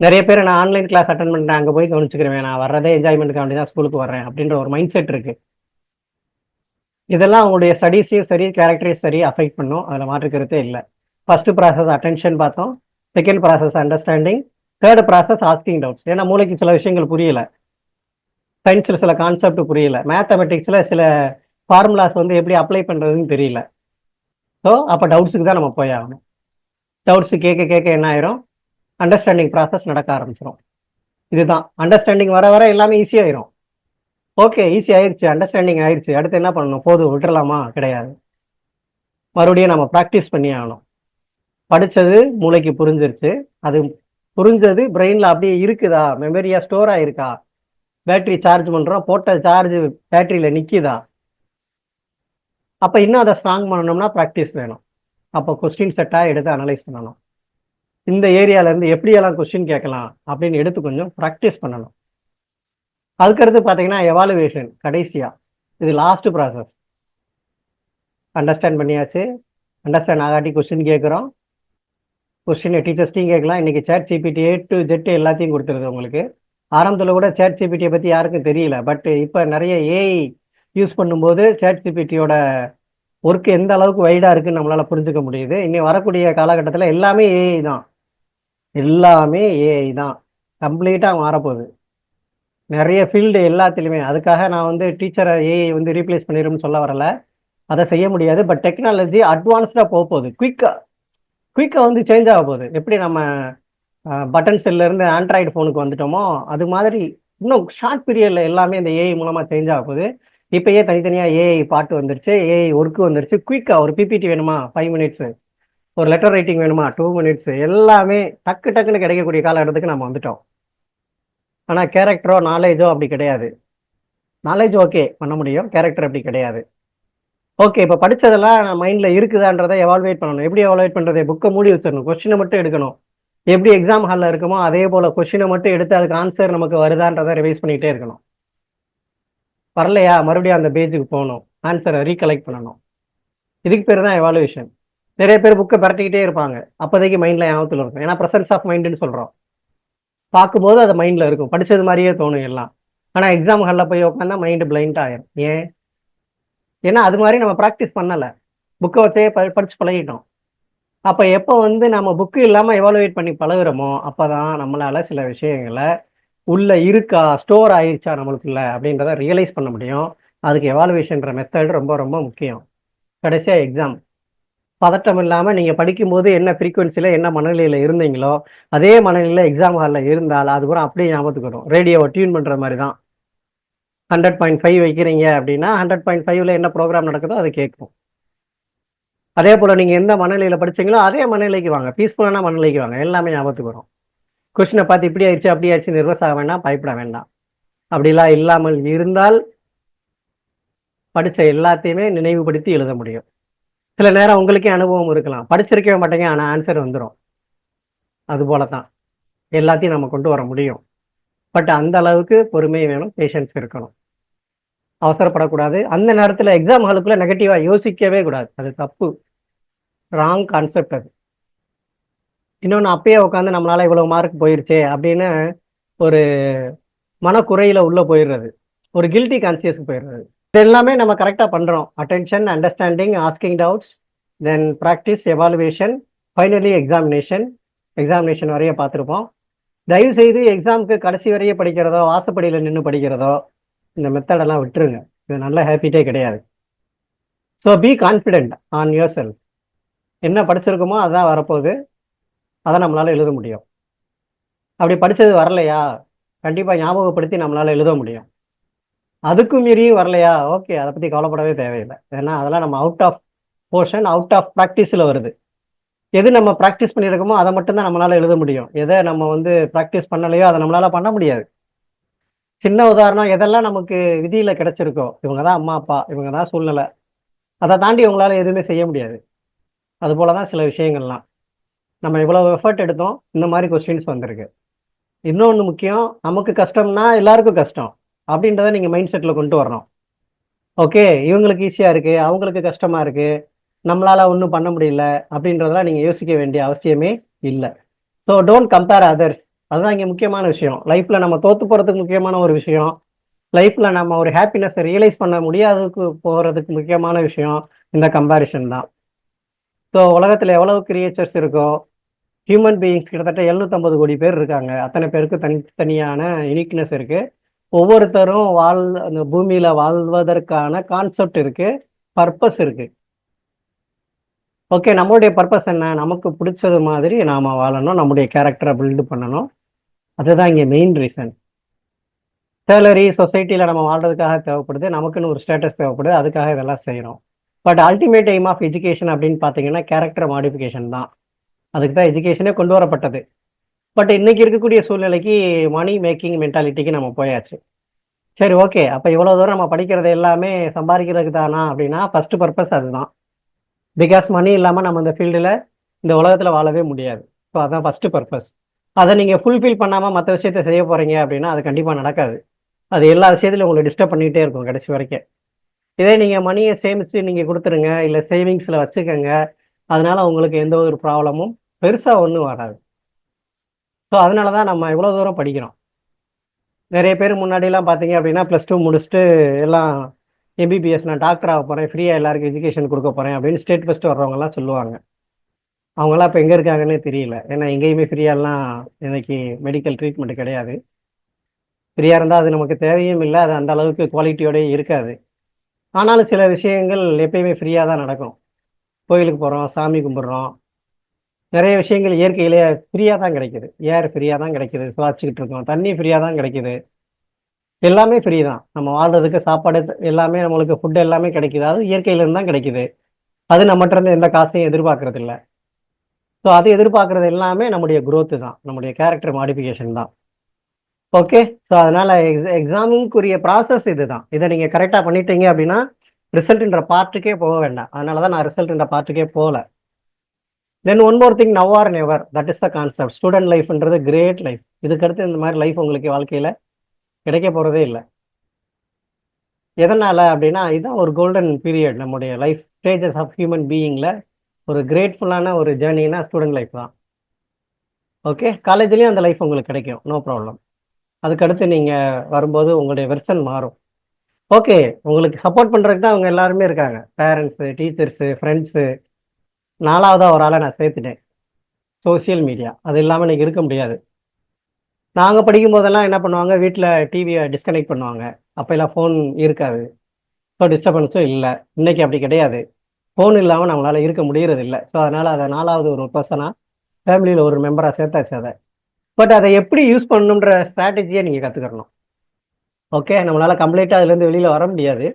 நிறைய பேர் நான் ஆன்லைன் கிளாஸ் அட்டன் பண்ணிட்டேன், அங்கே போய் கவனிச்சுக்கிறேன், நான் வர்றதே என்ஜாய்மெண்ட்டுக்கு வேண்டி தான் ஸ்கூலுக்கு வர்றேன் அப்படின்ற ஒரு மைண்ட் செட் இருக்குது. இதெல்லாம் அவங்களுடைய ஸ்டடீஸையும் சரி, கேரக்டரையும் சரி அஃபெக்ட் பண்ணும். அதில் மாற்றுக்கிறதே இல்லை. ஃபர்ஸ்ட் ப்ராசஸ் அட்டென்ஷன் பார்த்தோம், second process understanding, third process asking doubts. ஏன்னா மூளைக்கு சில விஷயங்கள் புரியல, சயின்ஸில் சில கான்செப்ட் புரியல, மேத்தமெட்டிக்ஸில் சில ஃபார்முலாஸ் வந்து எப்படி அப்ளை பண்ணுறதுன்னு தெரியல. ஸோ அப்போ டவுட்ஸுக்கு தான் நம்ம போய் ஆகணும். டவுட்ஸு கேட்க கேட்க என்ன ஆயிரும், அண்டர்ஸ்டாண்டிங் ப்ராசஸ் நடக்க ஆரம்பிச்சிடும். இதுதான் அண்டர்ஸ்டாண்டிங் வர வர எல்லாமே ஈஸியாயிரும். ஓகே, ஈஸி ஆயிடுச்சு, அண்டர்ஸ்டாண்டிங் ஆயிடுச்சு, அடுத்து என்ன பண்ணணும், போதும் விட்டுறலாமா, கிடையாது. மறுபடியும் நம்ம ப்ராக்டிஸ் பண்ணி ஆகணும். படித்தது மூளைக்கு புரிஞ்சிருச்சு, அது புரிஞ்சது பிரெயினில் அப்படியே இருக்குதா, மெமரியாக ஸ்டோர் ஆகிருக்கா, பேட்டரி சார்ஜ் பண்ணுறோம், போட்ட சார்ஜ் பேட்டரியில் நிற்கிதா. அப்போ இன்னும் அதை ஸ்ட்ராங் பண்ணணும்னா ப்ராக்டிஸ் வேணும். அப்போ கொஸ்டின் செட்டாக எடுத்து அனலைஸ் பண்ணணும். இந்த ஏரியாவிலேருந்து எப்படியெல்லாம் கொஸ்டின் கேட்கலாம் அப்படின்னு எடுத்து கொஞ்சம் ப்ராக்டிஸ் பண்ணணும். அதுக்கடுத்து பார்த்தீங்கன்னா எவாலுவேஷன் கடைசியாக, இது லாஸ்ட் ப்ராசஸ். அண்டர்ஸ்டாண்ட் பண்ணியாச்சு, அண்டர்ஸ்டாண்ட் ஆகாட்டி கொஸ்டின் கேட்குறோம். கொஸ்டினை டீச்சர்ஸ்டையும் கேட்கலாம். இன்றைக்கி ChatGPT A to Z எல்லாத்தையும் கொடுத்துருது உங்களுக்கு. ஆரம்பத்தில் கூட சேட் ஜிபிடியை பற்றி யாருக்கும் தெரியல. பட் இப்போ நிறைய ஏஐ யூஸ் பண்ணும்போது சேட் ஜிபிடியோட ஒர்க் எந்த அளவுக்கு வைடாக இருக்குன்னு நம்மளால் புரிஞ்சுக்க முடியுது. இன்னும் வரக்கூடிய காலகட்டத்தில் எல்லாமே ஏஐ தான், எல்லாமே ஏஐ தான், கம்ப்ளீட்டாக மாறப்போகுது நிறைய ஃபீல்டு எல்லாத்துலேயுமே. அதுக்காக நான் வந்து டீச்சரை ஏஐ வந்து ரீப்ளேஸ் பண்ணிடும்னு சொல்ல வரல, அதை செய்ய முடியாது. பட் டெக்னாலஜி அட்வான்ஸ்டாக போக போகுது, குயிக்காக வந்து சேஞ்ச் ஆக போகுது. எப்படி நம்ம பட்டன் செல்லேருந்து ஆண்ட்ராய்டு ஃபோனுக்கு வந்துட்டோமோ அது மாதிரி இன்னும் ஷார்ட் பீரியடில் எல்லாமே இந்த ஏஐ மூலமாக சேஞ்ச் ஆக போகுது. இப்போயே தனித்தனியாக ஏஐ பாட்டு வந்துருச்சு, ஏஐ ஒர்க்கு வந்துருச்சு. குயிக்காக ஒரு பிபிடி வேணுமா 5 மினிட்ஸு, ஒரு லெட்டர் ரைட்டிங் வேணுமா 2 மினிட்ஸு, எல்லாமே டக்குன்னு கிடைக்கக்கூடிய காலகட்டத்துக்கு நம்ம வந்துட்டோம். ஆனால் கேரக்டரோ நாலேஜோ அப்படி கிடையாது. நாலேஜ் ஓகே பண்ண முடியும், கேரக்டர் அப்படி கிடையாது. ஓகே, இப்போ படித்ததெல்லாம் மைண்டில் இருக்குதான்றதை எவால்வேட் பண்ணணும். எப்படி எவால்வேட் பண்ணுறது, புக்கை மூடி வச்சிடணும், கொஸ்டினை மட்டும் எடுக்கணும். எப்படி எக்ஸாம் ஹாலில் இருக்குமோ அதே போல் கொஸ்டினை மட்டும் எடுத்து அதுக்கு ஆன்சர் நமக்கு வருதான்றதை ரிவைஸ் பண்ணிகிட்டே இருக்கணும். வரலையா மறுபடியும் அந்த பேஜுக்கு போகணும், ஆன்சரை ரீகலெக்ட் பண்ணணும். இதுக்கு பேர் தான் எவாலுவேஷன். நிறைய பேர் புக்கை பரட்டிக்கிட்டே இருப்பாங்க, அப்போதைக்கு மைண்டில் ஞாபகத்தில் இருக்கும். ஏன்னா ப்ரெசன்ஸ் ஆஃப் மைண்டுன்னு சொல்கிறோம். பார்க்கும்போது அது மைண்டில் இருக்கும், படித்தது மாதிரியே தோணும் எல்லாம். ஆனால் எக்ஸாம் ஹாலில் போய் உட்காந்தா மைண்டு பிளைண்ட் ஆயிரும். ஏன்னா அது மாதிரி நம்ம ப்ராக்டிஸ் பண்ணலை, புக்கை வச்சே படித்து பழகிட்டோம். அப்போ எப்போ வந்து நம்ம புக்கு இல்லாமல் எவாலுவேட் பண்ணி பழகுறோமோ அப்போ தான் நம்மளால் சில விஷயங்களை உள்ளே இருக்கா, ஸ்டோர் ஆயிடுச்சா நம்மளுக்குள்ள அப்படின்றத ரியலைஸ் பண்ண முடியும். அதுக்கு எவாலுவேஷன்ற மெத்தட் ரொம்ப ரொம்ப முக்கியம். கடைசியாக எக்ஸாம். பதட்டம் இல்லாமல் நீங்கள் படிக்கும்போது என்ன ஃப்ரீக்குவென்சியில் என்ன மனநிலையில் இருந்தீங்களோ அதே மனநிலையில் எக்ஸாம் ஹாலில் இருந்தால் அது கூட அப்படியே ஞாபகத்துக்கு வரும். ரேடியோவை டியூன் பண்ணுற மாதிரி தான். 100.5 வைக்கிறீங்க அப்படின்னா 100.5ல் என்ன ப்ரோக்ராம் நடக்குதோ அது கேட்கும். அதே போல் நீங்கள் எந்த மனநிலையில் படிச்சீங்களோ அதே மனநிலைக்கு வாங்க, பீஸ்ஃபுல்லான மனநிலைக்கு வாங்க, எல்லாமே ஞாபகத்துக்கு வரும். கொஸ்டினை பார்த்து இப்படி ஆயிடுச்சு அப்படி ஆயிடுச்சு நிர்வஸ் ஆக வேண்டாம், பயப்பட வேண்டாம். அப்படிலாம் இல்லாமல் இருந்தால் படித்த எல்லாத்தையுமே நினைவுபடுத்தி எழுத முடியும். சில நேரம் உங்களுக்கே அனுபவம் இருக்கலாம், படிச்சிருக்கவே மாட்டேங்க ஆனால் ஆன்சர் வந்துடும். அதுபோல தான் எல்லாத்தையும் நம்ம கொண்டு வர முடியும். பட் அந்த அளவுக்கு பொறுமை வேணும், பேஷன்ஸ் இருக்கணும், அவசரப்படக்கூடாது. அந்த நேரத்தில் எக்ஸாம் ஹாலுக்குள்ளே நெகட்டிவாக யோசிக்கவே கூடாது, அது தப்பு, ராங் கான்செப்ட் அது. இன்னொன்று, அப்பயே உட்காந்து நம்மளால் இவ்வளோ மார்க் போயிருச்சே அப்படின்னு ஒரு மனக்குறையில் உள்ளே போயிடுறது, ஒரு கில்ட்டி கான்சியஸ்க்கு போயிடுறது. இது எல்லாமே நம்ம கரெக்டாக பண்ணுறோம். அட்டென்ஷன், அண்டர்ஸ்டாண்டிங், ஆஸ்கிங் டவுட்ஸ், தென் ப்ராக்டிஸ், எவாலுவேஷன், ஃபைனலி எக்ஸாமினேஷன் வரைய பார்த்துருப்போம். தயவுசெய்து எக்ஸாமுக்கு கடைசி வரைய படிக்கிறதோ வாசப்படியில் நின்று படிக்கிறதோ இந்த மெத்தடெல்லாம் விட்டுருங்க, இது நல்ல ஹேபிட்டே கிடையாது. So be confident on your self. என்ன படிச்சிருக்கோமோ அதுதான் வரப்போகுது, அதை நம்மளால் எழுத முடியும். அப்படி படித்தது வரலையா கண்டிப்பாக ஞாபகப்படுத்தி நம்மளால் எழுத முடியும். அதுக்கும் மீறியும் வரலையா, ஓகே, அதை பற்றி கவலைப்படவே தேவையில்லை. ஏன்னா அதெல்லாம் நம்ம out of portion, out of ப்ராக்டிஸில் வருது. எது நம்ம ப்ராக்டிஸ் பண்ணியிருக்கோமோ அதை மட்டும்தான் நம்மளால் எழுத முடியும். எதை நம்ம வந்து ப்ராக்டிஸ் பண்ணலையோ அதை நம்மளால் பண்ண முடியாது. சின்ன உதாரணம் எதெல்லாம் நமக்கு விதியில கிடைச்சிருக்கோ, இவங்க தான் அம்மா, அப்பா, இவங்க தான் சூழ்நிலை. அதை தாண்டி உங்களால எதுவுமே செய்ய முடியாது. அது போல தான் சில விஷயங்கள்லாம். நம்ம இவ்வளவு எஃபர்ட் எடுத்தோம், இந்த மாதிரி கொஸ்டின்ஸ் வந்திருக்கு. இன்னொன்னு முக்கியம், நமக்கு கஷ்டம்னா எல்லாருக்கும் கஷ்டம். அப்படின்றத நீங்க மைண்ட் செட்ல கொண்டு வரணும். ஓகே, இவங்களுக்கு ஈஸியா இருக்கு, அவங்களுக்கு கஷ்டமா இருக்கு, நம்மளால ஒன்றும் பண்ண முடியல அப்படின்றதெல்லாம் நீங்க யோசிக்க வேண்டிய அவசியமே இல்லை. So don't compare others. அதுதான் இங்கே முக்கியமான விஷயம். லைஃப்ல நம்ம தோத்து போறதுக்கு முக்கியமான ஒரு விஷயம், லைஃப்ல நம்ம ஒரு ஹாப்பினஸ் ரியலைஸ் பண்ண முடியாததுக்கு போறதுக்கு முக்கியமான விஷயம் இந்த கம்பேரிஷன் தான். ஸோ உலகத்துல எவ்வளவு கிரியேச்சர்ஸ் இருக்கோ, ஹியூமன் பீயிங்ஸ் கிட்டத்தட்ட 750 கோடி பேர் இருக்காங்க. அத்தனை பேருக்கு தனித்தனியான யூனிக்னஸ் இருக்கு. ஒவ்வொருத்தரும் அந்த பூமியில வாழ்வதற்கான கான்செப்ட் இருக்கு, பர்பஸ் இருக்கு. ஓகே, நம்மளுடைய பர்பஸ் என்ன? நமக்கு பிடிச்சது மாதிரி நாம வாழணும், நம்முடைய கேரக்டரை பில்டு பண்ணணும். அதுதான் இங்கே மெயின் ரீசன். சேலரி சொசைட்டியில் நம்ம வாழ்றதுக்காக தேவைப்படுது, நமக்குன்னு ஒரு ஸ்டேட்டஸ் தேவைப்படுது, அதுக்காக இதெல்லாம் செய்கிறோம். But ultimate aim of education அப்படின்னு பார்த்தீங்கன்னா கேரக்டர் மாடிஃபிகேஷன் தான். அதுக்கு தான் எஜுகேஷனே கொண்டு வரப்பட்டது. பட் இன்னைக்கு இருக்கக்கூடிய சூழ்நிலைக்கு மணி மேக்கிங் மென்டாலிட்டிக்கு நம்ம போயாச்சு. சரி, ஓகே, அப்போ இவ்வளோ தூரம் நம்ம படிக்கிறது எல்லாமே சம்பாதிக்கிறதுக்கு தானா அப்படின்னா ஃபர்ஸ்ட் பர்பஸ் அதுதான். பிகாஸ் மணி இல்லாமல் நம்ம இந்த ஃபீல்டில் இந்த உலகத்தில் வாழவே முடியாது. ஸோ அதுதான் ஃபர்ஸ்ட் பர்பஸ். அதை நீங்கள் ஃபுல்ஃபில் பண்ணாமல் மற்ற விஷயத்த செய்ய போகிறீங்க அப்படின்னா அது கண்டிப்பாக நடக்காது. அது எல்லா விஷயத்துலையும் உங்களை டிஸ்டர்ப் பண்ணிகிட்டே இருக்கும் கடைசி வரைக்கும். இதே நீங்கள் மணியை சேமித்து நீங்கள் கொடுத்துருங்க, இல்லை சேவிங்ஸில் வச்சுக்கோங்க, அதனால உங்களுக்கு எந்த ஒரு ப்ராப்ளமும் பெருசாக ஒன்றும் வராது. ஸோ அதனால தான் நம்ம இவ்வளோ தூரம் படிக்கிறோம். நிறைய பேர் முன்னாடியெல்லாம் பார்த்தீங்க அப்படின்னா +2 முடிச்சுட்டு எல்லாம் எம்பிபிஎஸ் நான் டாக்டர் ஆக போகிறேன், ஃப்ரீயாக எல்லாருக்கும் எஜுகேஷன் கொடுக்க போகிறேன் அப்படின்னு ஸ்டேட் ஃபஸ்ட்டு வர்றவங்கலாம் சொல்லுவாங்க. அவங்களாம் இப்போ எங்கே இருக்காங்கன்னே தெரியல. ஏன்னா எங்கேயுமே ஃப்ரீயாலாம் இன்னைக்கு மெடிக்கல் ட்ரீட்மெண்ட் கிடையாது. ஃப்ரீயாக இருந்தால் அது நமக்கு தேவையும் இல்லை, அது அந்த அளவுக்கு குவாலிட்டியோடய இருக்காது. ஆனாலும் சில விஷயங்கள் எப்பயுமே ஃப்ரீயாக தான் நடக்கும். கோயிலுக்கு போகிறோம், சாமி கும்பிட்றோம், நிறைய விஷயங்கள் இயற்கையிலே ஃப்ரீயாக தான் கிடைக்குது. ஏர் ஃப்ரீயாக தான் கிடைக்குது, சுவாச்சிக்கிட்டு இருக்கோம், தண்ணி ஃப்ரீயாக தான் கிடைக்குது, எல்லாமே ஃப்ரீ தான். நம்ம வாழ்றதுக்கு சாப்பாடு எல்லாமே, நம்மளுக்கு ஃபுட் எல்லாமே கிடைக்குது, அது இயற்கையிலேருந்து தான் கிடைக்குது. அது நம்மகிட்ட இருந்து எந்த காசையும் எதிர்பார்க்கறது இல்லை. ஸோ அது எதிர்பார்க்கறது எல்லாமே நம்முடைய growth தான், நம்முடைய கேரக்டர் மாடிஃபிகேஷன் தான். ஓகே, ஸோ அதனால எக்ஸாமுக்குரிய ப்ராசஸ் இதுதான். இதை நீங்கள் கரெக்டாக பண்ணிட்டீங்க அப்படின்னா ரிசல்ட்ன்ற பார்ட்டுக்கே போக வேண்டாம். அதனால தான் நான் ரிசல்ட்ன்ற பார்ட்டுக்கே போகல. Then one more thing, now or never, that is the concept. Student லைஃப்ன்றது கிரேட் லைஃப். இதுக்கடுத்து இந்த மாதிரி லைஃப் உங்களுக்கு வாழ்க்கையில் கிடைக்க போகிறதே இல்லை. எதனால் அப்படின்னா இதுதான் ஒரு கோல்டன் பீரியட் நம்முடைய லைஃப் ஸ்டேஜஸ் ஆஃப் ஹியூமன் பீயிங்கில். ஒரு கிரேட்ஃபுல்லான ஒரு ஜேர்னினா ஸ்டூடெண்ட் லைஃப் தான். ஓகே, காலேஜ்லேயும் அந்த லைஃப் உங்களுக்கு கிடைக்கும், நோ ப்ராப்ளம். அதுக்கடுத்து நீங்கள் வரும்போது உங்களுடைய வெர்சன் மாறும். ஓகே, உங்களுக்கு சப்போர்ட் பண்ணுறதுக்கு தான் அவங்க எல்லாருமே இருக்காங்க, பேரண்ட்ஸு, டீச்சர்ஸு, ஃப்ரெண்ட்ஸு. 4வதாக ஒரு ஆளை நான் சேர்த்துட்டேன், சோசியல் மீடியா. அது இல்லாமல் நீங்கள் இருக்க முடியாது. நாங்கள் படிக்கும் போதெல்லாம் என்ன பண்ணுவாங்க, வீட்டில் டிவியை டிஸ்கனெக்ட் பண்ணுவாங்க. அப்போல்லாம் ஃபோன் இருக்காது, ஸோ டிஸ்டர்பன்ஸும் இல்லை. இன்னைக்கு அப்படி கிடையாது, ஃபோன் இல்லாமல் நம்மளால் இருக்க முடியறது இல்லை. ஸோ அதனால் அதை 4வது ஒரு பர்சனாக ஃபேமிலியில் ஒரு மெம்பராக சேர்த்தாச்சு அதை. பட் அதை எப்படி யூஸ் பண்ணணுன்ற ஸ்ட்ராட்டஜியை நீங்கள் கற்றுக்கணும். ஓகே, நம்மளால் கம்ப்ளீட்டாக அதுலேருந்து வெளியில் வர முடியாது.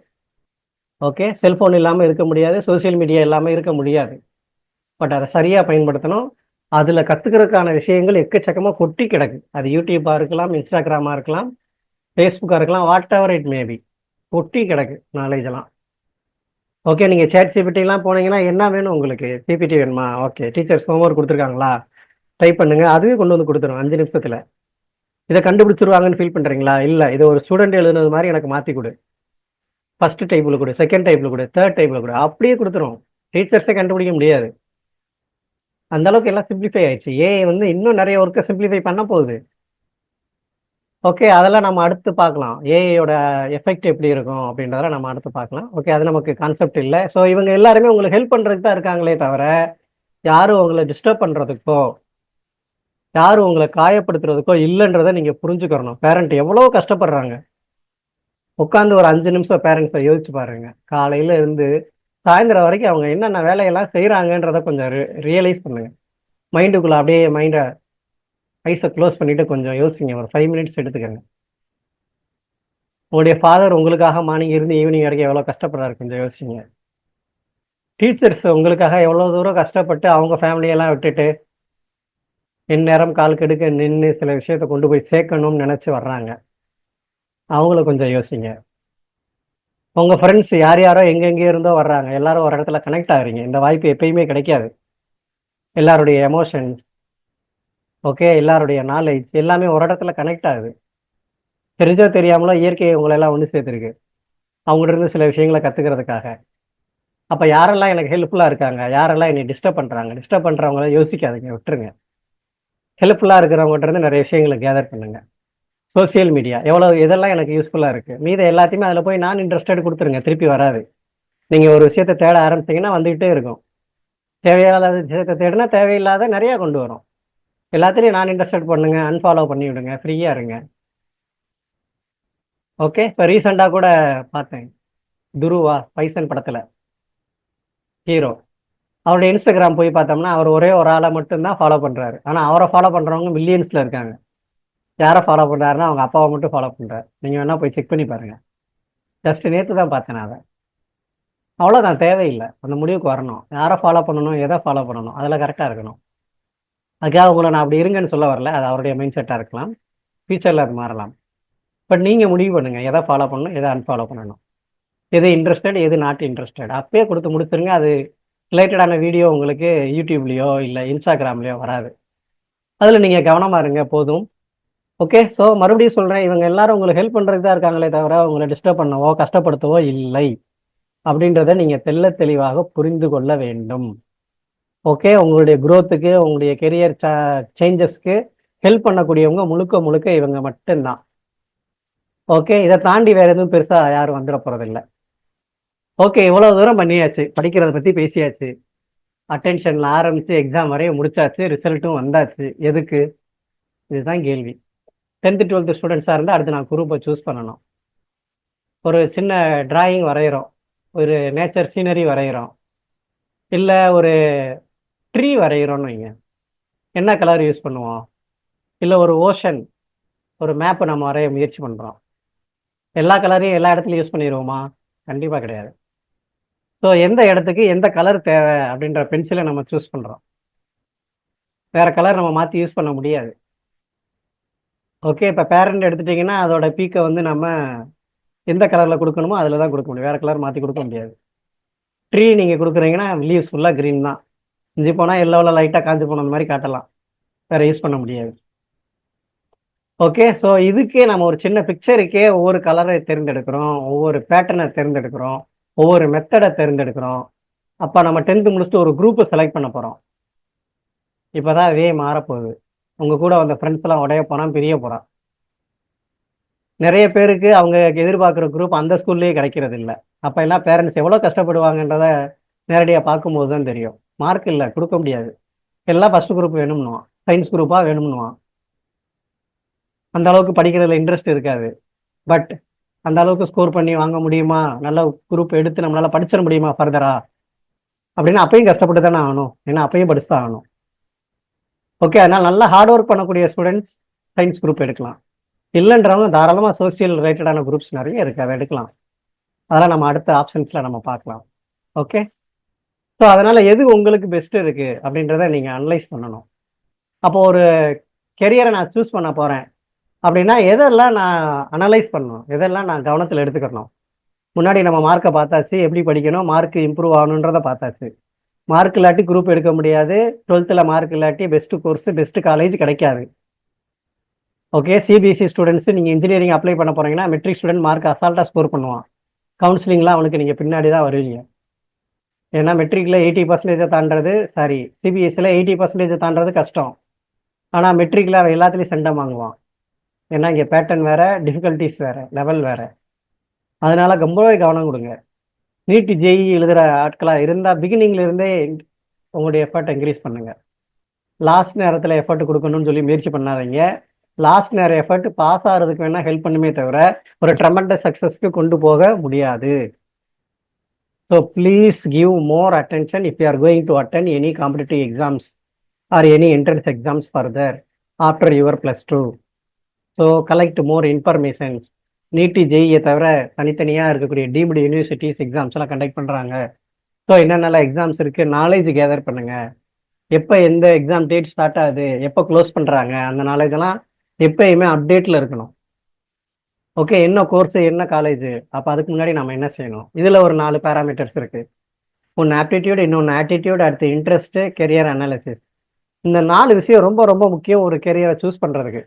ஓகே, செல்ஃபோன் இல்லாமல் இருக்க முடியாது, சோசியல் மீடியா இல்லாமல் இருக்க முடியாது. பட் அதை சரியாக பயன்படுத்தணும். அதில் கற்றுக்கிறதுக்கான விஷயங்கள் எக்கச்சக்கமாக கொட்டி கிடக்கு. அது யூடியூப்பாக இருக்கலாம், இன்ஸ்டாகிராமாக இருக்கலாம், ஃபேஸ்புக்காக இருக்கலாம், வாட் எவர் இட் மேபி, கொட்டி கிடக்கு நாலேஜெல்லாம். ஓகே, நீங்கள் ChatGPTலாம் போனீங்கன்னா என்ன வேணும் உங்களுக்கு? பிபிடி வேணுமா? ஓகே, டீச்சர்ஸ் ஹோம்ஒர்க் கொடுத்துருக்காங்களா, டைப் பண்ணுங்கள், அதுவே கொண்டு வந்து கொடுத்துரும் 5 நிமிஷத்தில். இதை கண்டுபிடிச்சிருவாங்கன்னு ஃபீல் பண்ணுறீங்களா? இல்லை, இது ஒரு ஸ்டூடெண்ட் எழுதுனது மாதிரி எனக்கு மாற்றி கொடு, ஃபஸ்ட்டு டைப்பில் கொடு, செகண்ட் டைப்பில் கொடு, தேர்ட் டைப்பில் கொடு, அப்படியே கொடுத்துரும். டீச்சர்ஸே கண்டுபிடிக்க முடியாது, அந்த அளவுக்கு எல்லாம் சிம்பிளிஃபை ஆயிடுச்சு. ஏஐ இன்னும் நிறைய ஒர்க்கை சிம்பிளிஃபை பண்ண போகுது. ஓகே, அதெல்லாம் நம்ம அடுத்து பார்க்கலாம். ஏஐயோட எஃபெக்ட் எப்படி இருக்கும் அப்படின்றதெல்லாம் நம்ம அடுத்து பார்க்கலாம். ஓகே, அது நமக்கு கான்செப்ட் இல்லை. ஸோ இவங்க எல்லாருமே உங்களுக்கு ஹெல்ப் பண்ணுறதுக்கு தான் இருக்காங்களே தவிர யாரும் உங்களை டிஸ்டர்ப் பண்ணுறதுக்கோ, யாரும் உங்களை காயப்படுத்துறதுக்கோ இல்லைன்றதை நீங்கள் புரிஞ்சுக்கிறணும். பேரண்ட் எவ்வளோ கஷ்டப்படுறாங்க. உட்காந்து ஒரு 5 நிமிஷம் பேரண்ட்ஸை யோசிச்சு பாருங்க. காலையில் இருந்து சாயந்தரம் வரைக்கும் அவங்க என்னென்ன வேலையெல்லாம் செய்கிறாங்கன்றதை கொஞ்சம் ரியலைஸ் பண்ணுங்க. மைண்டுக்குள்ளே அப்படியே ஐஸை க்ளோஸ் பண்ணிவிட்டு கொஞ்சம் யோசிங்க. ஒரு 5 மினிட்ஸ் எடுத்துக்கோங்க. உங்களுடைய ஃபாதர் உங்களுக்காக மார்னிங் இருந்து ஈவினிங் வரைக்கும் எவ்வளோ கஷ்டப்படுறாரு, கொஞ்சம் யோசிங்க. டீச்சர்ஸ் உங்களுக்காக எவ்வளோ தூரம் கஷ்டப்பட்டு அவங்க ஃபேமிலியெல்லாம் விட்டுட்டு எந்நேரம் கால் கெடுக்க நின்று சில விஷயத்தை கொண்டு போய் சேர்க்கணும்னு நினச்சி வர்றாங்க. அவங்கள கொஞ்சம் யோசிங்க. உங்க ஃப்ரெண்ட்ஸ் யார் யாரோ எங்கெங்கேயோ இருந்தோ வர்றாங்க, எல்லாரும் ஒரு இடத்துல கனெக்ட் ஆகுறீங்க. இந்த வாய்ப்பு எப்பயுமே கிடைக்காது. எல்லாருடைய எமோஷன்ஸ், ஓகே, எல்லாருடைய நாலேஜ் எல்லாமே ஒரு இடத்துல கனெக்ட் ஆகுது. தெரிஞ்சோ தெரியாமலோ இயற்கை உங்களை எல்லாம் ஒன்று சேர்த்துருக்கு, அவங்கள்ட்ட இருந்து சில விஷயங்களை கத்துக்கிறதுக்காக. அப்ப யாரெல்லாம் எனக்கு ஹெல்ப்ஃபுல்லா இருக்காங்க, யாரெல்லாம் என்னை டிஸ்டர்ப் பண்றவங்கள யோசிக்காதீங்க, விட்டுருங்க. ஹெல்ப்ஃபுல்லா இருக்கிறவங்ககிட்ட இருந்து நிறைய விஷயங்களை கேதர் பண்ணுங்க. சோசியல் மீடியா எதெல்லாம் எனக்கு யூஸ்ஃபுல்லா இருக்கு, மீத எல்லாத்தையுமே அதில் போய் நான் இன்ட்ரெஸ்டட் கொடுத்துருங்க, திருப்பி வராது. நீங்க ஒரு விஷயத்தை தேட ஆரம்பிச்சீங்கன்னா வந்துகிட்டே இருக்கும். தேவையில்லாத விஷயத்தை தேடினா தேவையில்லாத நிறைய கொண்டு வரும். எல்லாத்துலேயும் நான் இன்ட்ரெஸ்டட் பண்ணுங்க, அன்ஃபாலோ பண்ணி விடுங்க, ஃப்ரீயா இருங்க. ஓகே, இப்போ ரீசெண்டாக கூட பார்த்தேன், துருவா பைசன் படத்துல ஹீரோ, அவருடைய இன்ஸ்டாகிராம் போய் பார்த்தோம்னா அவர் ஒரே ஒரு ஆளை மட்டும்தான் ஃபாலோ பண்றாரு. ஆனா அவரை ஃபாலோ பண்றவங்க மில்லியன்ஸ்ல இருக்காங்க. யாரை ஃபாலோ பண்றாருன்னா அவங்க அப்பாவை மட்டும் ஃபாலோ பண்றாரு. நீங்க வேணா போய் செக் பண்ணி பாருங்க. ஜஸ்ட் நேற்று தான் பார்த்தேன் நான் அதை. அவ்வளோதான், தேவையில்லை. அந்த முடிவுக்கு வரணும், யாரை ஃபாலோ பண்ணணும், எதை ஃபாலோ பண்ணணும், அதில் கரெக்டாக இருக்கணும். அதுக்காக உங்களை நான் அப்படி இருங்கன்னு சொல்ல வரல, அது அவருடைய மைண்ட் செட்டாக இருக்கலாம், ஃபியூச்சரில் அது மாறலாம். பட் நீங்கள் முடிவு பண்ணுங்க, எதை ஃபாலோ பண்ணணும், எதை அன்ஃபாலோ பண்ணணும், எது இன்ட்ரெஸ்டட், எது நாட் இன்ட்ரெஸ்டட். அப்பயே கொடுத்து முடிச்சிருங்க. அது ரிலேட்டடான வீடியோ உங்களுக்கு யூடியூப்லேயோ இல்லை இன்ஸ்டாகிராம்லேயோ வராது. அதில் நீங்கள் கவனமாக இருங்க போதும். ஓகே, ஸோ மறுபடியும் சொல்கிறேன், இவங்க எல்லாரும் உங்களுக்கு ஹெல்ப் பண்ணுறதுக்கு தான் இருக்காங்களே தவிர உங்களை டிஸ்டர்ப் பண்ணவோ கஷ்டப்படுத்தவோ இல்லை அப்படின்றத நீங்கள் தெளிவாக புரிந்து கொள்ள வேண்டும். ஓகே, உங்களுடைய குரோத்துக்கு, உங்களுடைய கெரியர் சேஞ்சஸ்க்கு ஹெல்ப் பண்ணக்கூடியவங்க முழுக்க இவங்க மட்டும்தான். ஓகே, இதை தாண்டி வேற எதுவும் பெருசாக யாரும் வந்துட போகிறதில்ல. ஓகே, இவ்வளோ தூரம் பண்ணியாச்சு, படிக்கிறத பற்றி பேசியாச்சு, அட்டென்ஷனில் ஆரம்பித்து எக்ஸாம் வரையும் முடிச்சாச்சு, ரிசல்ட்டும் வந்தாச்சு. எதுக்கு? இதுதான் கேள்வி. 10th 12th ஸ்டூடெண்ட்ஸாக இருந்தால் அடுத்து நான் குரூப்பை சூஸ் பண்ணணும். ஒரு சின்ன டிராயிங் வரைகிறோம், ஒரு நேச்சர் சீனரி வரைகிறோம், இல்லை ஒரு ட்ரீ வரைகிறோன்னு வைங்க, என்ன கலர் யூஸ் பண்ணுவோம்? இல்லை ஒரு ஓஷன், ஒரு மேப்பை நம்ம வரைய முயற்சி பண்ணுறோம், எல்லா கலரையும் எல்லா இடத்துலையும் யூஸ் பண்ணிடுவோமா? கண்டிப்பாக கிடையாது. ஸோ எந்த இடத்துக்கு எந்த கலர் தேவை அப்படின்ற பென்சிலை நம்ம சூஸ் பண்ணுறோம். வேற கலர் நம்ம மாற்றி யூஸ் பண்ண முடியாது. ஓகே, இப்போ பேரண்ட் எடுத்துட்டிங்கன்னா அதோட பீக்கை வந்து நம்ம எந்த கலரில் கொடுக்கணுமோ அதில் தான் கொடுக்க முடியும், வேறு கலர் மாற்றி கொடுக்க முடியாது. ட்ரீ நீங்கள் கொடுக்குறீங்கன்னா லீவ்ஸ் ஃபுல்லாக க்ரீன் தான், இஞ்சி போனால் எல்லோவில் லைட்டாக காஞ்சி போன அந்த மாதிரி காட்டலாம், வேறு யூஸ் பண்ண முடியாது. ஓகே, ஸோ இதுக்கே நம்ம ஒரு சின்ன பிக்சருக்கே ஒவ்வொரு கலரை தேர்ந்தெடுக்கிறோம், ஒவ்வொரு பேட்டர்னை தேர்ந்தெடுக்கிறோம், ஒவ்வொரு மெத்தடை தேர்ந்தெடுக்கிறோம். அப்போ நம்ம 10th முடிச்சுட்டு ஒரு குரூப்பை செலக்ட் பண்ண போகிறோம். இப்போ தான் இதே மாறப்போகுது. உங்கள் கூட வந்த ஃப்ரெண்ட்ஸ் எல்லாம் உடைய போனால் பிரிய போகிறான். நிறைய பேருக்கு அவங்க எதிர்பார்க்குற குரூப் அந்த ஸ்கூல்லேயே கிடைக்கிறது இல்லை. அப்போ எல்லாம் பேரண்ட்ஸ் எவ்வளோ கஷ்டப்படுவாங்கன்றத நேரடியாக பார்க்கும்போது தான் தெரியும். மார்க் இல்லை, கொடுக்க முடியாது, எல்லாம் ஃபஸ்ட் குரூப் வேணும்னுவான், சயின்ஸ் குரூப்பாக வேணும்னுவான். அந்த அளவுக்கு படிக்கிறதுல இன்ட்ரெஸ்ட் இருக்காது. பட் அந்த அளவுக்கு ஸ்கோர் பண்ணி வாங்க முடியுமா, நல்ல குரூப் எடுத்து நம்மளால் படிச்சிட முடியுமா ஃபர்தரா அப்படின்னா அப்பயும் கஷ்டப்பட்டு தானே ஆகணும், ஏன்னா அப்பயும் படிச்சு தான் ஆகணும். ஓகே, அதனால் நல்லா ஹார்ட் ஒர்க் பண்ணக்கூடிய ஸ்டூடெண்ட்ஸ் சயின்ஸ் குரூப் எடுக்கலாம். இல்லைன்றவங்க தாராளமாக சோசியல் ரிலேட்டடான குரூப்ஸ் நிறைய இருக்குது, அதை எடுக்கலாம். அதெல்லாம் நம்ம அடுத்த ஆப்ஷன்ஸில் நம்ம பார்க்கலாம். ஓகே, ஸோ அதனால் எது உங்களுக்கு பெஸ்ட்டு இருக்குது அப்படின்றத நீங்கள் அனலைஸ் பண்ணணும். அப்போ ஒரு கெரியரை நான் சூஸ் பண்ண போகிறேன் அப்படின்னா எதெல்லாம் நான் அனலைஸ் பண்ணணும், எதெல்லாம் நான் கவனத்தில் எடுத்துக்கணும். முன்னாடி நம்ம மார்க்கை பார்த்தாச்சு, எப்படி படிக்கணும், மார்க் இம்ப்ரூவ் ஆகணுன்றதை பார்த்தாச்சு. மார்க் இல்லாட்டி குரூப் எடுக்க முடியாது, 12th மார்க் இல்லாட்டி பெஸ்ட்டு கோர்ஸ் பெஸ்ட்டு காலேஜ் கிடைக்காது. ஓகே, சிபிஎஸ்சி ஸ்டூடெண்ட்ஸு நீங்கள் இன்ஜினியரிங் அப்ளை பண்ண போகிறீங்கன்னா மெட்ரிக் ஸ்டூடெண்ட் மார்க் அசால்ட்டாக ஸ்கோர் பண்ணுவான். கவுன்சிலிங்லாம் அவனுக்கு நீங்கள் பின்னாடி தான் வருவீங்க. ஏன்னா மெட்ரிக்கில் 80% தாண்டது, சாரி சிபிஎஸ்சியில் 80% தாண்டது கஷ்டம். ஆனால் மெட்ரிக்கில் அவன் எல்லாத்துலேயும் சென்டம் வாங்குவான். ஏன்னா இங்கே பேட்டர்ன் வேறு, டிஃபிகல்ட்டிஸ் வேறு, லெவல் வேறு. அதனால் ரொம்பவே கவனம் கொடுங்க. நீட் ஜேஇ எழுதுகிற ஆட்களாக இருந்தால் பிகினிங்லேருந்தே உங்களுடைய எஃபர்ட் இன்க்ரீஸ் பண்ணுங்கள். லாஸ்ட் நேரத்தில் எஃபர்ட் கொடுக்கணும்னு சொல்லி முயற்சி பண்ணாதீங்க. லாஸ்ட் நேரம் எஃபர்ட் பாஸ் ஆகிறதுக்கு வேணால் ஹெல்ப் பண்ணுமே தவிர ஒரு ட்ரெமெண்டஸ் சக்ஸஸ்க்கு கொண்டு போக முடியாது. So please give more attention if you are going to attend any competitive exams or any entrance exams further after your +2. So collect more informations. NEET ஜெயியை தவிர தனித்தனியாக இருக்கக்கூடிய டீம்டு யூனிவர்சிட்டிஸ் எக்ஸாம்ஸ் எல்லாம் கண்டக்ட் பண்ணுறாங்க. So என்னென்னலாம் exams இருக்குது, knowledge gather பண்ணுங்கள். எப்போ எந்த எக்ஸாம் டேட் ஸ்டார்ட் ஆகுது, எப்போ க்ளோஸ் பண்ணுறாங்க, அந்த நாலேஜெல்லாம் எப்பயுமே அப்டேட்டில் இருக்கணும். ஓகே, என்ன கோர்ஸ், என்ன காலேஜ், அப்போ அதுக்கு முன்னாடி நம்ம என்ன செய்யணும்? இதில் ஒரு 4 பேராமீட்டர்ஸ் இருக்குது. ஒன்று ஆப்டிடியூட், இன்னொன்று ஆட்டிடியூட், அடுத்து இன்ட்ரெஸ்ட்டு, கெரியர் அனாலிசிஸ். இந்த 4 விஷயம் ரொம்ப ரொம்ப முக்கியம் ஒரு கெரியரை சூஸ் பண்ணுறதுக்கு.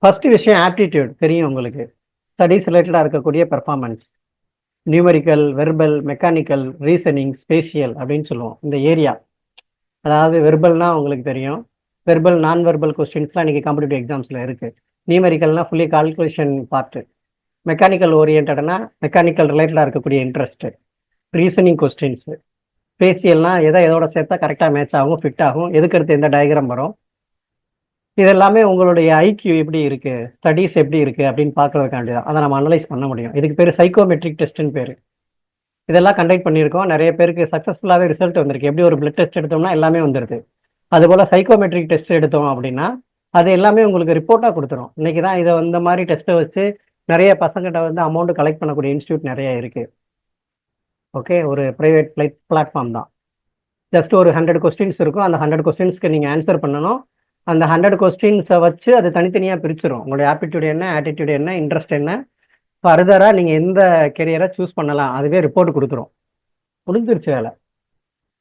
ஃபர்ஸ்ட் விஷயம் ஆப்டிடியூட் தெரியும் உங்களுக்கு. ஸ்டடீஸ் ரிலேட்டடாக இருக்கக்கூடிய performance, numerical, verbal, mechanical, reasoning, spatial அப்படின்னு சொல்லுவோம். இந்த ஏரியா, அதாவது வெர்பல்னால் உங்களுக்கு தெரியும், வெர்பல் நான் வெர்பல் கொஸ்டின்ஸ்லாம் இன்றைக்கி காம்படிட்டிவ் எக்ஸாம்ஸில் இருக்குது. நியூமரிக்கல்னால் ஃபுல்லி கால்குலேஷன் பார்ட்டு. மெக்கானிக்கல் ஓரியன்டட்னா மெக்கானிக்கல் ரிலேட்டடாக இருக்கக்கூடிய இன்ட்ரெஸ்ட்டு. Reasoning questions. ஸ்பேஷியல்னால் எதோட சேர்த்தா கரெக்டாக மேட்ச் ஆகும், ஃபிட் ஆகும், எதுக்கடுத்து எந்த டயக்ராம் வரும், இதெல்லாமே உங்களுடைய ஐக்யூ எப்படி இருக்குது, ஸ்டடீஸ் எப்படி இருக்குது அப்படின்னு பார்க்குறதுக்காண்டி தான். அதை நம்ம அனலைஸ் பண்ண முடியும். இதுக்கு பேர் சைக்கோமெட்ரிக் டெஸ்ட்டுன்னு பேர். இதெல்லாம் கண்டக்ட் பண்ணியிருக்கோம். நிறைய பேருக்கு சக்ஸஸ்ஃபுல்லாகவே ரிசல்ட் வந்திருக்கு. எப்படி ஒரு பிளட் டெஸ்ட் எடுத்தோம்னா எல்லாமே வந்துடுது. அதுபோல் சைக்கோமெட்ரிக் டெஸ்ட் எடுத்தோம் அப்படின்னா அது எல்லாமே உங்களுக்கு ரிப்போர்ட்டாக கொடுத்துரும். இன்றைக்கி தான் இதை இந்த மாதிரி டெஸ்ட்டை வச்சு நிறைய பசங்கிட்ட வந்து அமௌண்ட் கலெக்ட் பண்ணக்கூடிய இன்ஸ்டியூட் நிறைய இருக்குது. ஓகே, ஒரு ப்ரைவேட் பிளாட்ஃபார்ம் தான். ஜஸ்ட் ஒரு 100 கொஸ்டின்ஸ் இருக்கும். அந்த 100 கொஸ்டின்ஸ்க்கு நீங்கள் ஆன்சர் பண்ணணும். அந்த 100 கொஸ்டின்ஸை வச்சு அது தனித்தனியாக பிரிச்சிடும். உங்களுடைய ஆப்டிடியூட் என்ன, ஆட்டிடியூட் என்ன, இன்ட்ரெஸ்ட் என்ன, ஃபர்தராக நீங்கள் எந்த கெரியரை சூஸ் பண்ணலாம் அதுவே ரிப்போர்ட் கொடுத்துரும். முடிஞ்சிருச்சு வேலை.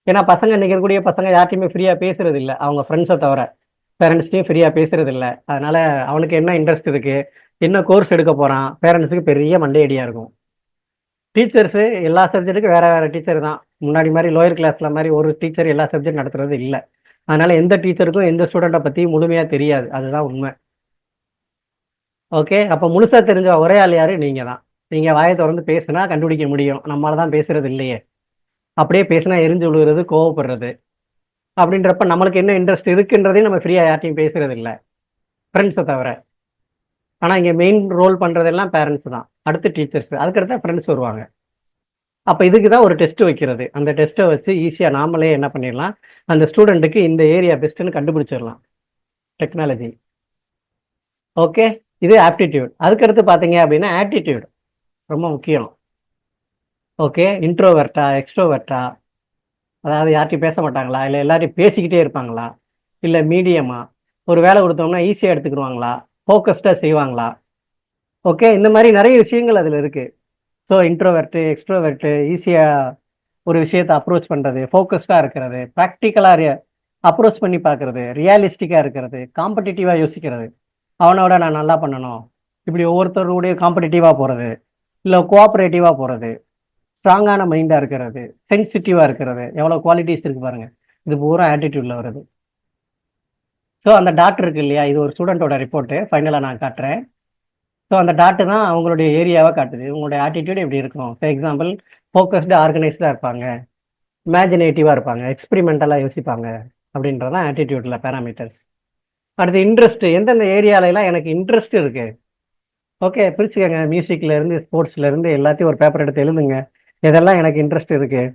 ஏன்னா பசங்க இன்றைக்கி இருக்கக்கூடிய பசங்க யார்ட்டையுமே ஃப்ரீயாக பேசுறது இல்லை, அவங்க ஃப்ரெண்ட்ஸை தவிர. பேரண்ட்ஸ்டையும் ஃப்ரீயாக பேசுறது இல்லை. அதனால் அவனுக்கு என்ன இன்ட்ரெஸ்ட் இருக்குது, என்ன கோர்ஸ் எடுக்க போகிறான், பேரண்ட்ஸுக்கு பெரிய மண்டையடியாக இருக்கும். டீச்சர்ஸு எல்லா சப்ஜெக்ட்டுக்கும் வேறு வேறு டீச்சர் தான். முன்னாடி மாதிரி லோயர் கிளாஸில் மாதிரி ஒரு டீச்சர் எல்லா சப்ஜெக்ட் நடத்துறது இல்லை. அதனால் எந்த டீச்சருக்கும் எந்த ஸ்டூடெண்ட்டை பற்றி முழுமையாக தெரியாது. அதுதான் உண்மை. ஓகே, அப்போ முழுசாக தெரிஞ்ச ஒரே ஆள் யார்? நீங்கள் தான். நீங்கள் வாயை திறந்து பேசுனா கண்டுபிடிக்க முடியும். நம்மளால தான் பேசுறது இல்லையே. அப்படியே பேசினா எரிஞ்சு விழுகிறது, கோவப்படுறது. அப்படின்றப்ப நம்மளுக்கு என்ன இன்ட்ரெஸ்ட் இருக்குன்றதையும் நம்ம ஃப்ரீயாக யார்ட்டையும் பேசுறது இல்லை, ஃப்ரெண்ட்ஸை தவிர. ஆனால் இங்கே மெயின் ரோல் பண்ணுறதெல்லாம் பேரண்ட்ஸ் தான், அடுத்து டீச்சர்ஸ், அதுக்கடுத்து ஃப்ரெண்ட்ஸ் வருவாங்க. அப்போ இதுக்கு தான் ஒரு டெஸ்ட் வைக்கிறது. அந்த டெஸ்ட்டை வச்சு ஈஸியாக நாமளே என்ன பண்ணிடலாம், அந்த ஸ்டூடெண்ட்டுக்கு இந்த ஏரியா பெஸ்ட்டுன்னு கண்டுபிடிச்சிடலாம். டெக்னாலஜி. ஓகே, இது ஆப்டிடியூட். அதுக்கடுத்து பார்த்தீங்க அப்படின்னா ஆட்டிடியூட் ரொம்ப முக்கியம். ஓகே, இன்ட்ரோவர்ட்டா, எக்ஸ்ட்ரோவர்ட்டா, அதாவது யார்ட்டையும் பேச மாட்டாங்களா, இல்லை எல்லாரையும் பேசிக்கிட்டே இருப்பாங்களா, இல்லை மீடியமா, ஒரு வேலை கொடுத்தோம்னா ஈஸியாக எடுத்துக்கிடுவாங்களா, ஃபோக்கஸ்டாக செய்வாங்களா. ஓகே, இந்த மாதிரி நிறைய விஷயங்கள் அதில் இருக்குது. ஸோ இன்ட்ரோவர்ட்டு, எக்ஸ்ட்ரோவர்ட்டு, ஈஸியாக ஒரு விஷயத்தை அப்ரோச் பண்ணுறது, ஃபோக்கஸ்டாக இருக்கிறது, ப்ராக்டிக்கலாக அப்ரோச் பண்ணி பார்க்குறது, ரியாலிஸ்டிக்காக இருக்கிறது, காம்படிட்டிவாக யோசிக்கிறது, அவனோட நான் நல்லா பண்ணணும், இப்படி ஒவ்வொருத்தருடைய காம்படிட்டிவாக போகிறது, இல்லை கோஆப்ரேட்டிவாக போகிறது, ஸ்ட்ராங்கான மைண்டாக இருக்கிறது, சென்சிட்டிவாக இருக்கிறது, எவ்வளோ குவாலிட்டிஸ் இருக்குது பாருங்கள். இது பூரா ஆட்டிடியூடில் வருது. ஸோ அந்த டாட் இருக்கு இல்லையா, இது ஒரு ஸ்டூடெண்ட்டோட ரிப்போர்ட்டு ஃபைனலாக நான் காட்டுறேன். ஸோ அந்த டாட்டு தான் அவங்களுடைய ஏரியாவாக காட்டுது. உங்களுடைய ஆட்டிடியூட் எப்படி இருக்கணும்? ஃபார் எக்ஸாம்பிள், ஃபோக்கஸ்டு, ஆர்கனைஸ்டாக இருப்பாங்க, இமேஜினேட்டிவாக இருப்பாங்க, எக்ஸ்பிரிமெண்டலாக யோசிப்பாங்க, அப்படின்றதான் ஆட்டிடியூடில் பேராமீட்டர்ஸ். அடுத்து இன்ட்ரெஸ்ட்டு, எந்தெந்த ஏரியாலெலாம் எனக்கு இன்ட்ரெஸ்ட் இருக்குது. ஓகே, பிரிச்சுக்கோங்க. மியூசிக்லேருந்து, ஸ்போர்ட்ஸ்லேருந்து எல்லாத்தையும் ஒரு பேப்பர் எடுத்து எழுதுங்க. இதெல்லாம் எனக்கு இன்ட்ரெஸ்ட் இருக்குது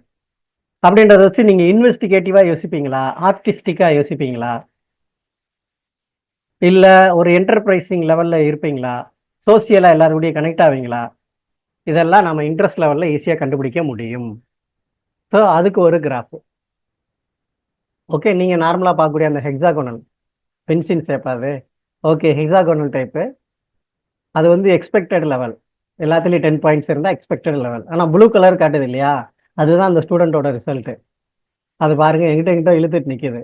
அப்படின்றத வச்சு நீங்கள் இன்வெஸ்டிகேட்டிவாக யோசிப்பீங்களா, ஆர்டிஸ்டிக்காக யோசிப்பீங்களா, இல்லை ஒரு என்டர்பிரைசிங் லெவலில் இருப்பீங்களா, சோசியலாக எல்லாருடைய கனெக்ட் ஆவீங்களா, இதெல்லாம் நம்ம இன்ட்ரெஸ்ட் லெவலில் ஈஸியாக கண்டுபிடிக்க முடியும். ஸோ அதுக்கு ஒரு கிராஃப். ஓகே, நீங்கள் நார்மலாக பார்க்கக்கூடிய அந்த ஹெக்ஸாகோனல் பென்சில் ஷேப், அது ஓகே ஹெக்ஸாகோனல் டைப்பு. அது வந்து எக்ஸ்பெக்டட் லெவல், எல்லாத்துலேயும் 10 பாயிண்ட்ஸ் இருந்தால் எக்ஸ்பெக்டட் லெவல். ஆனால் ப்ளூ கலர் காட்டுது இல்லையா, அதுதான் அந்த ஸ்டூடெண்ட்டோட ரிசல்ட்டு. அது பாருங்கள், எங்கிட்ட இழுத்துட்டு நிற்கிது,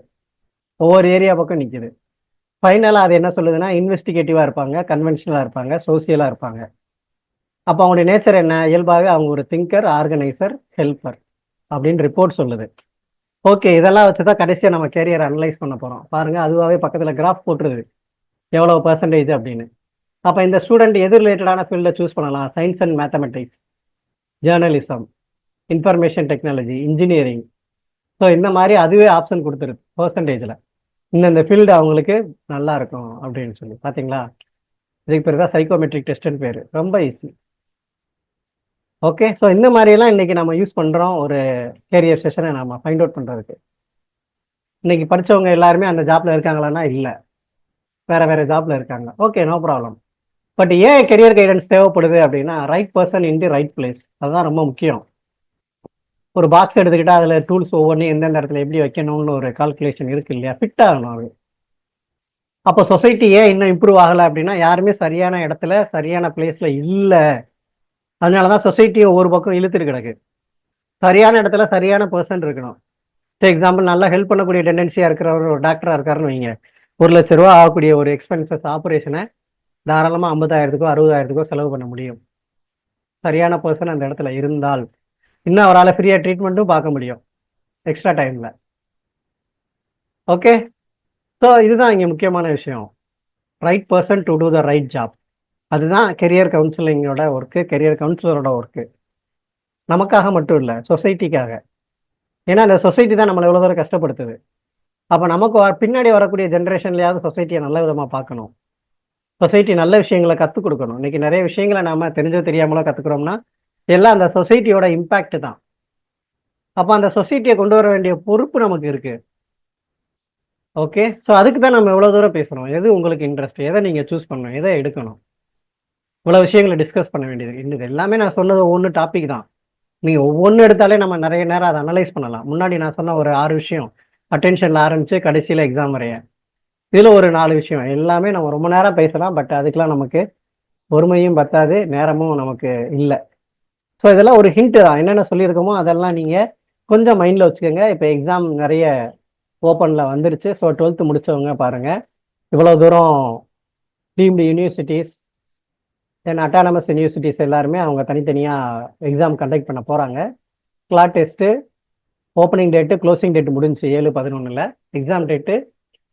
ஒவ்வொரு ஏரியா பக்கம் நிற்கிது. ஃபைனலாக அது என்ன சொல்லுதுன்னா, இன்வெஸ்டிகேட்டிவாக இருப்பாங்க, கன்வென்ஷனலாக இருப்பாங்க, சோசியலாக இருப்பாங்க. அப்போ அவங்களுடைய நேச்சர் என்ன, இயல்பாக அவங்க ஒரு திங்கர், ஆர்கனைசர், ஹெல்ப்பர் அப்படின்னு ரிப்போர்ட் சொல்லுது. ஓகே, இதெல்லாம் வச்சு தான் கடைசியாக நம்ம கேரியரை அனலைஸ் பண்ண போகிறோம். பாருங்கள், அதுவாகவே பக்கத்தில் கிராஃப் போட்டுருது எவ்வளோ பர்சன்டேஜ் அப்படின்னு. அப்போ இந்த ஸ்டூடெண்ட் எது ரிலேட்டடான ஃபீல்டை சூஸ் பண்ணலாம்? Science and mathematics, journalism, information technology, engineering. So இந்த மாதிரி அதுவே ஆப்ஷன் கொடுத்துருது பர்சன்டேஜில். இந்த ஃபீல்டு அவங்களுக்கு நல்லா இருக்கும் அப்படின்னு சொல்லி. பார்த்தீங்களா, இதுக்கு பேர் தான் சைக்கோமெட்ரிக் டெஸ்ட்டுன்னு பேர். ரொம்ப ஈஸி. ஓகே, ஸோ இந்த மாதிரியெல்லாம் இன்றைக்கி நம்ம யூஸ் பண்ணுறோம் ஒரு கேரியர் செஷனை நம்ம ஃபைண்ட் அவுட் பண்ணுறதுக்கு. இன்றைக்கி படித்தவங்க எல்லாருமே அந்த ஜாப்பில் இருக்காங்களான்னா இல்லை, வேறு ஜாப்பில் இருக்காங்க. Okay, no problem. பட் ஏன் கெரியர் கைடன்ஸ் தேவைப்படுது அப்படின்னா, right person in the right place, அதுதான் ரொம்ப முக்கியம். ஒரு பாக்ஸ் எடுத்துக்கிட்டால் அதில் டூல்ஸ் ஒவ்வொன்றும் எந்தெந்த இடத்துல எப்படி வைக்கணும்னு ஒரு கால்குலேஷன் இருக்குது இல்லையா, ஃபிட் ஆகணும். அது அப்போ சொசைட்டி ஏன் இன்னும் இம்ப்ரூவ் ஆகலை அப்படின்னா யாருமே சரியான இடத்துல சரியான பிளேஸில் இல்லை. அதனால தான் சொசைட்டியும் ஒவ்வொரு பக்கம் இழுத்துட்டு கிடக்கு. சரியான இடத்துல சரியான பர்சன் இருக்கணும். ஃபார் எக்ஸாம்பிள் நல்லா ஹெல்ப் பண்ணக்கூடிய டெண்டன்சியாக இருக்கிறவர் ஒரு டாக்டராக இருக்காருன்னு வைங்க, 1,00,000 ரூபா ஆகக்கூடிய ஒரு எக்ஸ்பென்சஸ் ஆப்ரேஷனை தாராளமாக 50,000க்கோ 60,000க்கோ செலவு பண்ண முடியும். சரியான பர்சன் அந்த இடத்துல இருந்தால் இன்னும் அவரால் ஃப்ரீயாக ட்ரீட்மெண்ட்டும் பார்க்க முடியும் எக்ஸ்ட்ரா டைமில். ஓகே, ஸோ இதுதான் இங்கே முக்கியமான விஷயம். Right person to do the right job. அதுதான் கெரியர் கவுன்சிலிங்கோட ஒர்க்கு, கெரியர் கவுன்சிலரோட ஒர்க்கு. நமக்காக மட்டும் இல்லை, சொசைட்டிக்காக. ஏன்னா அந்த சொசைட்டி தான் நம்மளை எவ்வளோ தூரம் கஷ்டப்படுத்துது. அப்போ நமக்கு பின்னாடி வரக்கூடிய ஜென்ரேஷன்லையாவது சொசைட்டியை நல்ல விதமாக பார்க்கணும். சொசைட்டி நல்ல விஷயங்களை கற்றுக் கொடுக்கணும். இன்னைக்கு நிறைய விஷயங்களை நாம தெரிஞ்சோ தெரியாமலோ கற்றுக்குறோம்னா எல்லாம் அந்த சொசைட்டியோட இம்பேக்ட் தான். அப்போ அந்த சொசைட்டியை கொண்டு வர வேண்டிய பொறுப்பு நமக்கு இருக்கு. ஓகே, ஸோ அதுக்கு தான் நம்ம எவ்வளோ தூரம் பேசுகிறோம். எது உங்களுக்கு இன்ட்ரெஸ்ட், எதை நீங்கள் சூஸ் பண்ணணும், எதை எடுக்கணும், இவ்வளோ விஷயங்களை டிஸ்கஸ் பண்ண வேண்டியது. இது எல்லாமே நான் சொன்னது ஒவ்வொன்று டாபிக் தான். நீங்கள் ஒவ்வொன்று எடுத்தாலே நம்ம நிறைய நேரம் அதை அனலைஸ் பண்ணலாம். முன்னாடி நான் சொன்ன ஒரு 6 விஷயம் அட்டென்ஷனில் ஆரம்பித்து கடைசியில் எக்ஸாம் வரைய, இதில் ஒரு 4 விஷயம் எல்லாமே நம்ம ரொம்ப நேரம் பேசலாம். பட் அதுக்கெலாம் நமக்கு பொறுமையும் பத்தாது, நேரமும் நமக்கு இல்லை. ஸோ இதெல்லாம் ஒரு ஹிண்ட்டு தான். என்னென்ன சொல்லியிருக்கோமோ அதெல்லாம் நீங்கள் கொஞ்சம் மைண்டில் வச்சுக்கோங்க. இப்போ எக்ஸாம் நிறைய ஓப்பனில் வந்துருச்சு. ஸோ 12th முடித்தவங்க பாருங்கள், இவ்வளோ தூரம் deemed universities then autonomous universities எல்லாருமே அவங்க தனித்தனியாக எக்ஸாம் கண்டக்ட் பண்ண போகிறாங்க. CLAT test opening date closing date முடிஞ்சு 7/11. எக்ஸாம் டேட்டு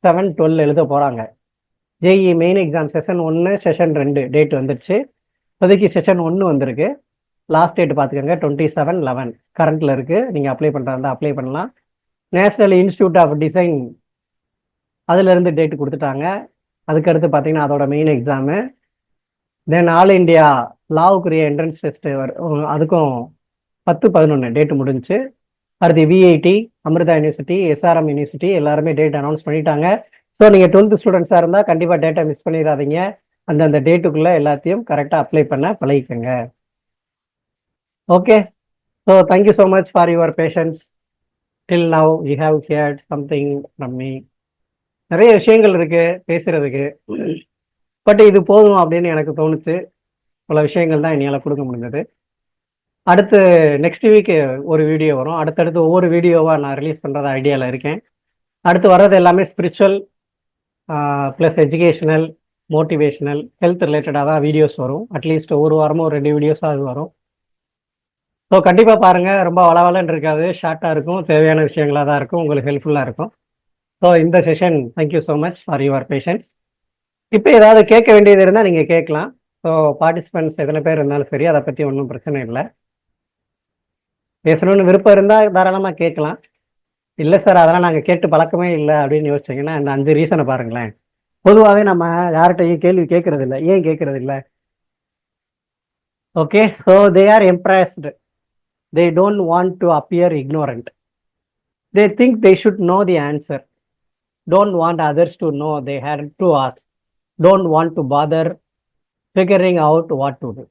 7/12 எழுத போகிறாங்க. JEE Main exam session 1 session 2 date வந்துடுச்சு. இப்போதைக்கு செஷன் 1 வந்திருக்கு. லாஸ்ட் டேட் பார்த்துக்கோங்க 27/11 கரண்ட்டில் இருக்குது. நீங்கள் அப்ளை பண்ணுறதா அப்ளை பண்ணலாம். நேஷ்னல் இன்ஸ்டியூட் ஆஃப் டிசைன் அதிலிருந்து டேட்டு கொடுத்துட்டாங்க. அதுக்கடுத்து பார்த்தீங்கன்னா அதோட main exam. Then all India லாவுக்குரிய என்ட்ரன்ஸ் டெஸ்ட்டு அதுக்கும் 10/11 டேட்டு முடிஞ்சு. அடுத்து VIT, Amrita University, SRM University எல்லாருமே டேட் அனௌன்ஸ் பண்ணிட்டாங்க. ஸோ நீங்கள் 12th ஸ்டூடெண்ட்ஸாக இருந்தால் கண்டிப்பாக டேட்டை மிஸ் பண்ணிடாதீங்க. அந்தந்த டேட்டுக்குள்ளே எல்லாத்தையும் கரெக்டாக அப்ளை பண்ண பழகிக்கங்க. Okay, so thank you so much for your patience. Till now you have heard something from me. நிறைய விஷயங்கள் இருக்குது பேசுகிறதுக்கு, பட் இது போதும் அப்படின்னு எனக்கு தோணுச்சு. பல விஷயங்கள் தான் என்னால் கொடுக்க முடிஞ்சது. அடுத்து நெக்ஸ்ட் வீக்கு ஒரு வீடியோ வரும். அடுத்தடுத்து ஒவ்வொரு வீடியோவாக நான் ரிலீஸ் பண்ணுறதா ஐடியாவில் இருக்கேன். அடுத்து வர்றது எல்லாமே spiritual plus educational, motivational, health ரிலேட்டடாக தான் வீடியோஸ் வரும். அட்லீஸ்ட் ஒரு வாரமும் 2 வீடியோஸாக அது வரும். ஸோ கண்டிப்பாக பாருங்கள். ரொம்ப வளவலன்னு இருக்காது, ஷார்ட்டாக இருக்கும், தேவையான விஷயங்களாக தான் இருக்கும், உங்களுக்கு ஹெல்ப்ஃபுல்லாக இருக்கும். ஸோ இந்த session thank you so much for your patience. இப்போ ஏதாவது கேட்க வேண்டியது இருந்தால் நீங்கள் கேட்கலாம். ஸோ பார்ட்டிசிபெண்ட்ஸ் எத்தனை பேர் இருந்தாலும் சரி, அதை பற்றி ஒன்றும் பிரச்சனை இல்லை. பேசணும்னு விருப்பம் இருந்தால் தாராளமாக கேட்கலாம். இல்லை சார் அதெல்லாம் நாங்கள் கேட்டு பழக்கமே இல்லை அப்படின்னு யோசிச்சிங்கன்னா இந்த 5 ரீசனை பாருங்களேன். பொதுவாகவே நம்ம யார்கிட்டையும் கேள்வி கேட்கறது இல்லை. ஏன் கேட்கறது இல்லை? Okay, so they are impressed. They don't want to appear ignorant. They think they should know the answer. Don't want others to know, they hate to ask. Don't want to bother figuring out what to do.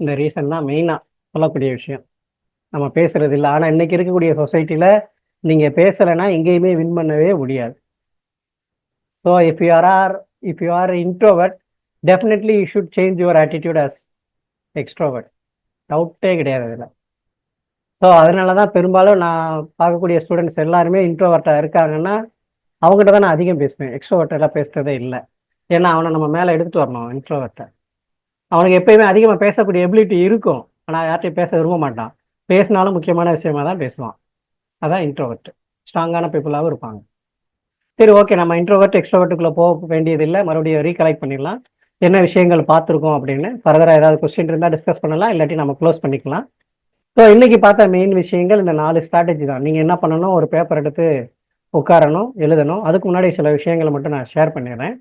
இந்த reason தான் மெயினாக சொல்லக்கூடிய விஷயம். நம்ம பேசுறது இல்லை. ஆனால் இன்னைக்கு இருக்கக்கூடிய சொசைட்டியில் நீங்கள் பேசலைன்னா எங்கேயுமே வின் பண்ணவே முடியாது. So if you are introvert, definitely you should change your attitude as extrovert. டவுட்டே கிடையாது இதில். ஸோ அதனால தான் பெரும்பாலும் நான் பார்க்கக்கூடிய ஸ்டூடெண்ட்ஸ் எல்லாருமே இன்ட்ரோவர்ட்டாக இருக்காங்கன்னா அவங்ககிட்ட தான் நான் அதிகம் பேசுவேன். எக்ஸ்ட்ரோவர்ட்டெல்லாம் பேசுகிறதே இல்லை. ஏன்னா அவனை நம்ம மேலே எடுத்துகிட்டு வரணும். இன்ட்ரோவர்ட்டை அவனுக்கு எப்பயுமே அதிகமாக பேசக்கூடிய எபிலிட்டி இருக்கும், ஆனால் யார்கிட்டையும் பேச விரும்ப மாட்டான். பேசினாலும் முக்கியமான விஷயமா தான் பேசுவான். அதான் இன்ட்ரோவர்ட். ஸ்ட்ராங்கான பீப்புளாகவும் இருப்பாங்க. சரி, ஓகே, நம்ம இன்ட்ரோவர்ட் எக்ஸ்ட்ரோவர்ட்டுக்குள்ளே போக வேண்டியதில்லை. மறுபடியும் ரீகலெக்ட் பண்ணிடலாம் என்ன விஷயங்கள் பார்த்துருக்கோம் அப்படின்னு. ஃபர்தராக ஏதாவது கொஸ்டின் இருந்தால் டிஸ்கஸ் பண்ணலாம், இல்லாட்டி நம்ம க்ளோஸ் பண்ணிக்கலாம். ஸோ இன்றைக்கி பார்த்த மெயின் விஷயங்கள் இந்த 4 ஸ்ட்ராட்டஜி தான். நீங்கள் என்ன பண்ணணும், ஒரு பேப்பர் எடுத்து உட்காரணும், எழுதணும். அதுக்கு முன்னாடி சில விஷயங்களை மட்டும் நான் ஷேர் பண்ணிடுறேன்.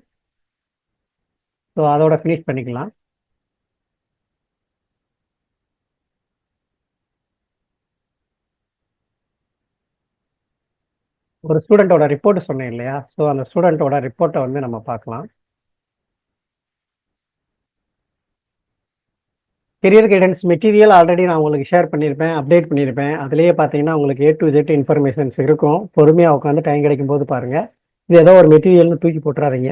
ஸோ அதோட ஃபினிஷ் பண்ணிக்கலாம். ஒரு ஸ்டூடெண்ட்டோட ரிப்போர்ட் சொன்னேன் இல்லையா? ஸோ அந்த ஸ்டூடெண்ட்டோட ரிப்போர்ட்டை வந்து நம்ம பார்க்கலாம். கெரியர் கைடன்ஸ் மெட்டீரியல் ஆல்ரெடி நான் உங்களுக்கு ஷேர் பண்ணியிருப்பேன், அப்டேட் பண்ணியிருப்பேன். அதுலேயே பார்த்தீங்கன்னா உங்களுக்கு A to Z இன்ஃபர்மேஷன்ஸ் இருக்கும். பொறுமையாக உட்காந்து டைம் கிடைக்கும் போது பாருங்கள். இது ஏதோ ஒரு மெட்டீரியல்னு தூக்கி போட்டுறாதீங்க.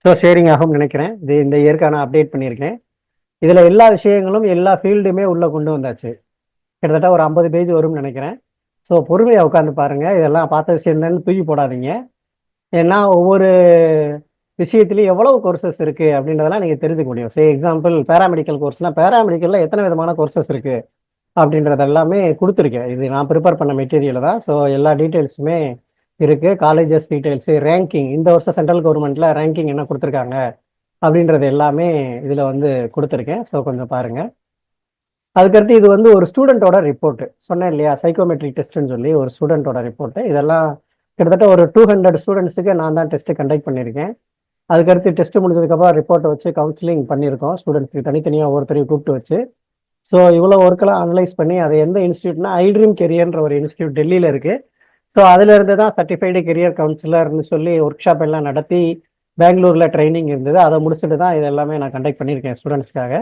ஸோ ஷேரிங் ஆகும்னு நினைக்கிறேன். இது இந்த இயற்கை நான் அப்டேட் பண்ணியிருக்கேன். இதில் எல்லா விஷயங்களும் எல்லா ஃபீல்டுமே உள்ளே கொண்டு வந்தாச்சு. கிட்டத்தட்ட ஒரு 50 பேஜ் வரும்னு நினைக்கிறேன். ஸோ பொறுமையாக உட்காந்து பாருங்கள். இதெல்லாம் பார்த்த விஷயம் என்னன்னு தூக்கி போடாதீங்க. ஏன்னா ஒவ்வொரு விஷயத்துலையும் எவ்வளவு கோர்சஸ் இருக்குது அப்படின்றதெல்லாம் நீங்கள் தெரிஞ்சுக்க முடியும். எக்ஸாம்பிள் பேராமெடிக்கல் கோர்ஸ்னால் பேராமெடிக்கலில் எத்தனை விதமான கோர்சஸ் இருக்குது அப்படின்றது எல்லாமே கொடுத்துருக்கேன். இது நான் ப்ரிப்பேர் பண்ண மெட்டீரியல் தான். ஸோ எல்லா டீட்டெயில்ஸுமே இருக்குது. காலேஜஸ் டீட்டெயில்ஸு, ரேங்கிங், இந்த வருஷம் சென்ட்ரல் கவர்மெண்ட்டில் ரேங்கிங் என்ன கொடுத்துருக்காங்க அப்படின்றது எல்லாமே இதில் வந்து கொடுத்துருக்கேன். ஸோ கொஞ்சம் பாருங்கள். அதுக்கடுத்து இது வந்து ஒரு ஸ்டூடெண்ட்டோட ரிப்போர்ட்டு சொன்னேன் இல்லையா, சைக்கோமெட்ரிக் டெஸ்ட்டுன்னு சொல்லி ஒரு ஸ்டூடெண்ட்டோட ரிப்போர்ட்டு. இதெல்லாம் கிட்டத்தட்ட ஒரு 200 ஸ்டூடெண்ட்ஸுக்கு நான் தான் டெஸ்ட்டு கண்டக்ட் பண்ணியிருக்கேன். அதுக்கடுத்து டெஸ்ட்டு முடிஞ்சதுக்கப்புறம் ரிப்போர்ட்டை வச்சு கவுன்சிலிங் பண்ணியிருக்கோம். ஸ்டூடெண்ட்ஸுக்கு தனித்தனியாக ஒவ்வொருத்தரையும் கூப்பிட்டு வச்சு. ஸோ இவ்வளோ ஒர்க்கெல்லாம் அனலைஸ் பண்ணி அதை எந்த இன்ஸ்டியூட்னா ஐட்ரீம் கெரியர்ன்ற ஒரு இன்ஸ்டியூட் டெல்லியில் இருக்குது. ஸோ அதிலிருந்து தான் சர்டிஃபைடு கெரியர் கவுன்சிலர்னு சொல்லி ஒர்க் ஷாப் எல்லாம் நடத்தி பெங்களூரில் ட்ரைனிங் இருந்தது. அதை முடிச்சுட்டு தான் இது எல்லாமே நான் கண்டக்ட் பண்ணியிருக்கேன் ஸ்டூடெண்ட்ஸ்க்காக.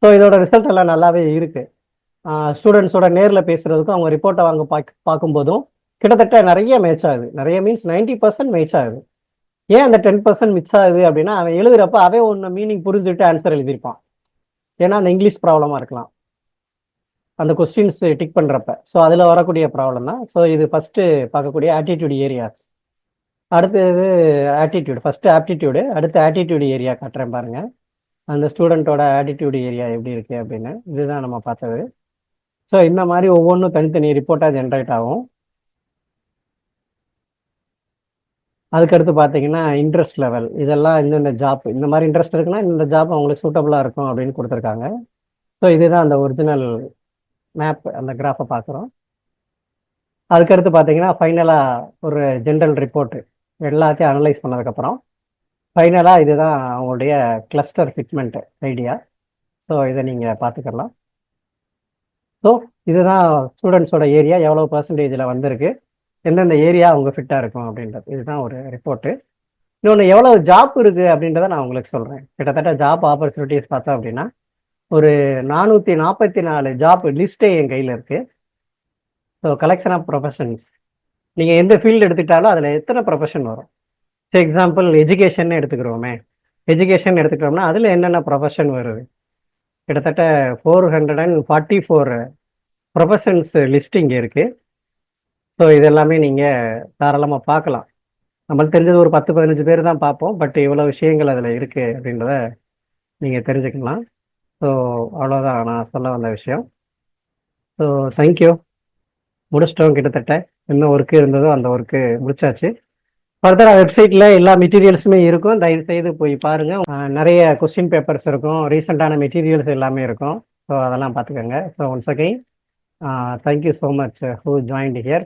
ஸோ இதோட ரிசல்ட் எல்லாம் நல்லாவே இருக்குது. ஸ்டூடெண்ட்ஸோட நேரில் பேசுகிறதுக்கும் அவங்க ரிப்போர்ட்டை வாங்க பார்க்கும்போதும் கிட்டத்தட்ட நிறைய மேட்ச் ஆகுது. நிறைய மீன்ஸ் 90% மேட்ச் ஆகுது. ஏன் அந்த 10% மிஸ் ஆகுது அப்படின்னா, அவன் எழுதுறப்ப அவன் ஒன்று மீனிங் புரிஞ்சுட்டு ஆன்சர் எழுதியிருப்பான். ஏன்னா அந்த இங்கிலீஷ் ப்ராப்ளமாக இருக்கலாம் அந்த கொஸ்டின்ஸ் டிக் பண்ணுறப்ப. ஸோ அதில் வரக்கூடிய ப்ராப்ளம் தான். ஸோ இது ஃபஸ்ட்டு பார்க்கக்கூடிய ஆட்டிடியூட் ஏரியாஸ். அடுத்தது ஆட்டிடியூட். ஃபஸ்ட்டு ஆப்டிடியூடு, அடுத்து ஆட்டிடியூட் ஏரியா காட்டுறேன் பாருங்கள். அந்த ஸ்டூடெண்ட்டோட ஆட்டிடியூட் ஏரியா எப்படி இருக்குது அப்படின்னு. இதுதான் நம்ம பார்த்தது. ஸோ இந்த மாதிரி ஒவ்வொன்றும் தனித்தனி ரிப்போர்ட்டாக ஜென்ரேட் ஆகும். அதுக்கடுத்து பார்த்தீங்கன்னா இன்ட்ரெஸ்ட் லெவல். இதெல்லாம் இந்தந்த ஜாப், இந்த மாதிரி இன்ட்ரெஸ்ட் இருக்குன்னா இந்த ஜாப் அவங்களுக்கு சூட்டபுளாக இருக்கும் அப்படின்னு கொடுத்துருக்காங்க. ஸோ இதுதான் அந்த ஒரிஜினல் மேப், அந்த கிராஃபை பார்க்குறோம். அதுக்கடுத்து பார்த்தீங்கன்னா ஃபைனலாக ஒரு ஜென்ரல் ரிப்போர்ட்டு எல்லாத்தையும் அனலைஸ் பண்ணதுக்கப்புறம் ஃபைனலாக இதுதான் அவங்களுடைய கிளஸ்டர் ஃபிட்மெண்ட் ஐடியா. ஸோ இதை நீங்கள் பார்த்துக்கலாம். ஸோ இதுதான் ஸ்டூடெண்ட்ஸோட ஏரியா எவ்வளோ பர்சன்டேஜில் வந்திருக்கு, எந்தெந்த ஏரியா அவங்க ஃபிட்டாக இருக்கும் அப்படின்றது. இதுதான் ஒரு ரிப்போர்ட்டு. இன்னொன்று எவ்வளோ ஜாப் இருக்குது அப்படின்றத நான் உங்களுக்கு சொல்கிறேன். கிட்டத்தட்ட ஜாப் ஆப்பர்ச்சுனிட்டிஸ் பார்த்தோம் அப்படின்னா ஒரு 444 ஜாப் லிஸ்ட்டே என் கையில் இருக்குது. ஸோ கலெக்ஷன் ஆஃப் ப்ரொஃபஷன்ஸ், நீங்கள் எந்த ஃபீல்டு எடுத்துக்கிட்டாலும் அதில் எத்தனை ப்ரொஃபஷன் வரும். எக்ஸாம்பிள் எஜுகேஷன் எடுத்துக்கிறோமே, எஜுகேஷன் எடுத்துக்கிட்டோம்னா அதில் என்னென்ன ப்ரொஃபஷன் வருது. கிட்டத்தட்ட 444 ப்ரொஃபஷன்ஸ் லிஸ்ட் இங்கே இருக்குது. ஸோ இதெல்லாமே நீங்கள் தாராளமாக பார்க்கலாம். நம்மளுக்கு தெரிஞ்சது ஒரு 10-15 பேர் தான் பார்ப்போம். பட் இவ்வளோ விஷயங்கள் அதில் இருக்குது அப்படின்றத நீங்கள் தெரிஞ்சுக்கலாம். ஸோ அவ்வளோதான் நான் சொல்ல வந்த விஷயம். So thank you. முடிச்சிட்டோம் கிட்டத்தட்ட. என்ன ஒர்க்கு இருந்ததோ அந்த ஒர்க்கு முடிச்சாச்சு. ஃபர்தராக வெப்சைட்டில் எல்லா மெட்டீரியல்ஸுமே இருக்கும். தயவுசெய்து போய் பாருங்கள். நிறைய கொஸ்டின் பேப்பர்ஸ் இருக்கும், ரீசெண்டான மெட்டீரியல்ஸ் எல்லாமே இருக்கும். ஸோ அதெல்லாம் பார்த்துக்கோங்க. So once again thank you so much who joined here.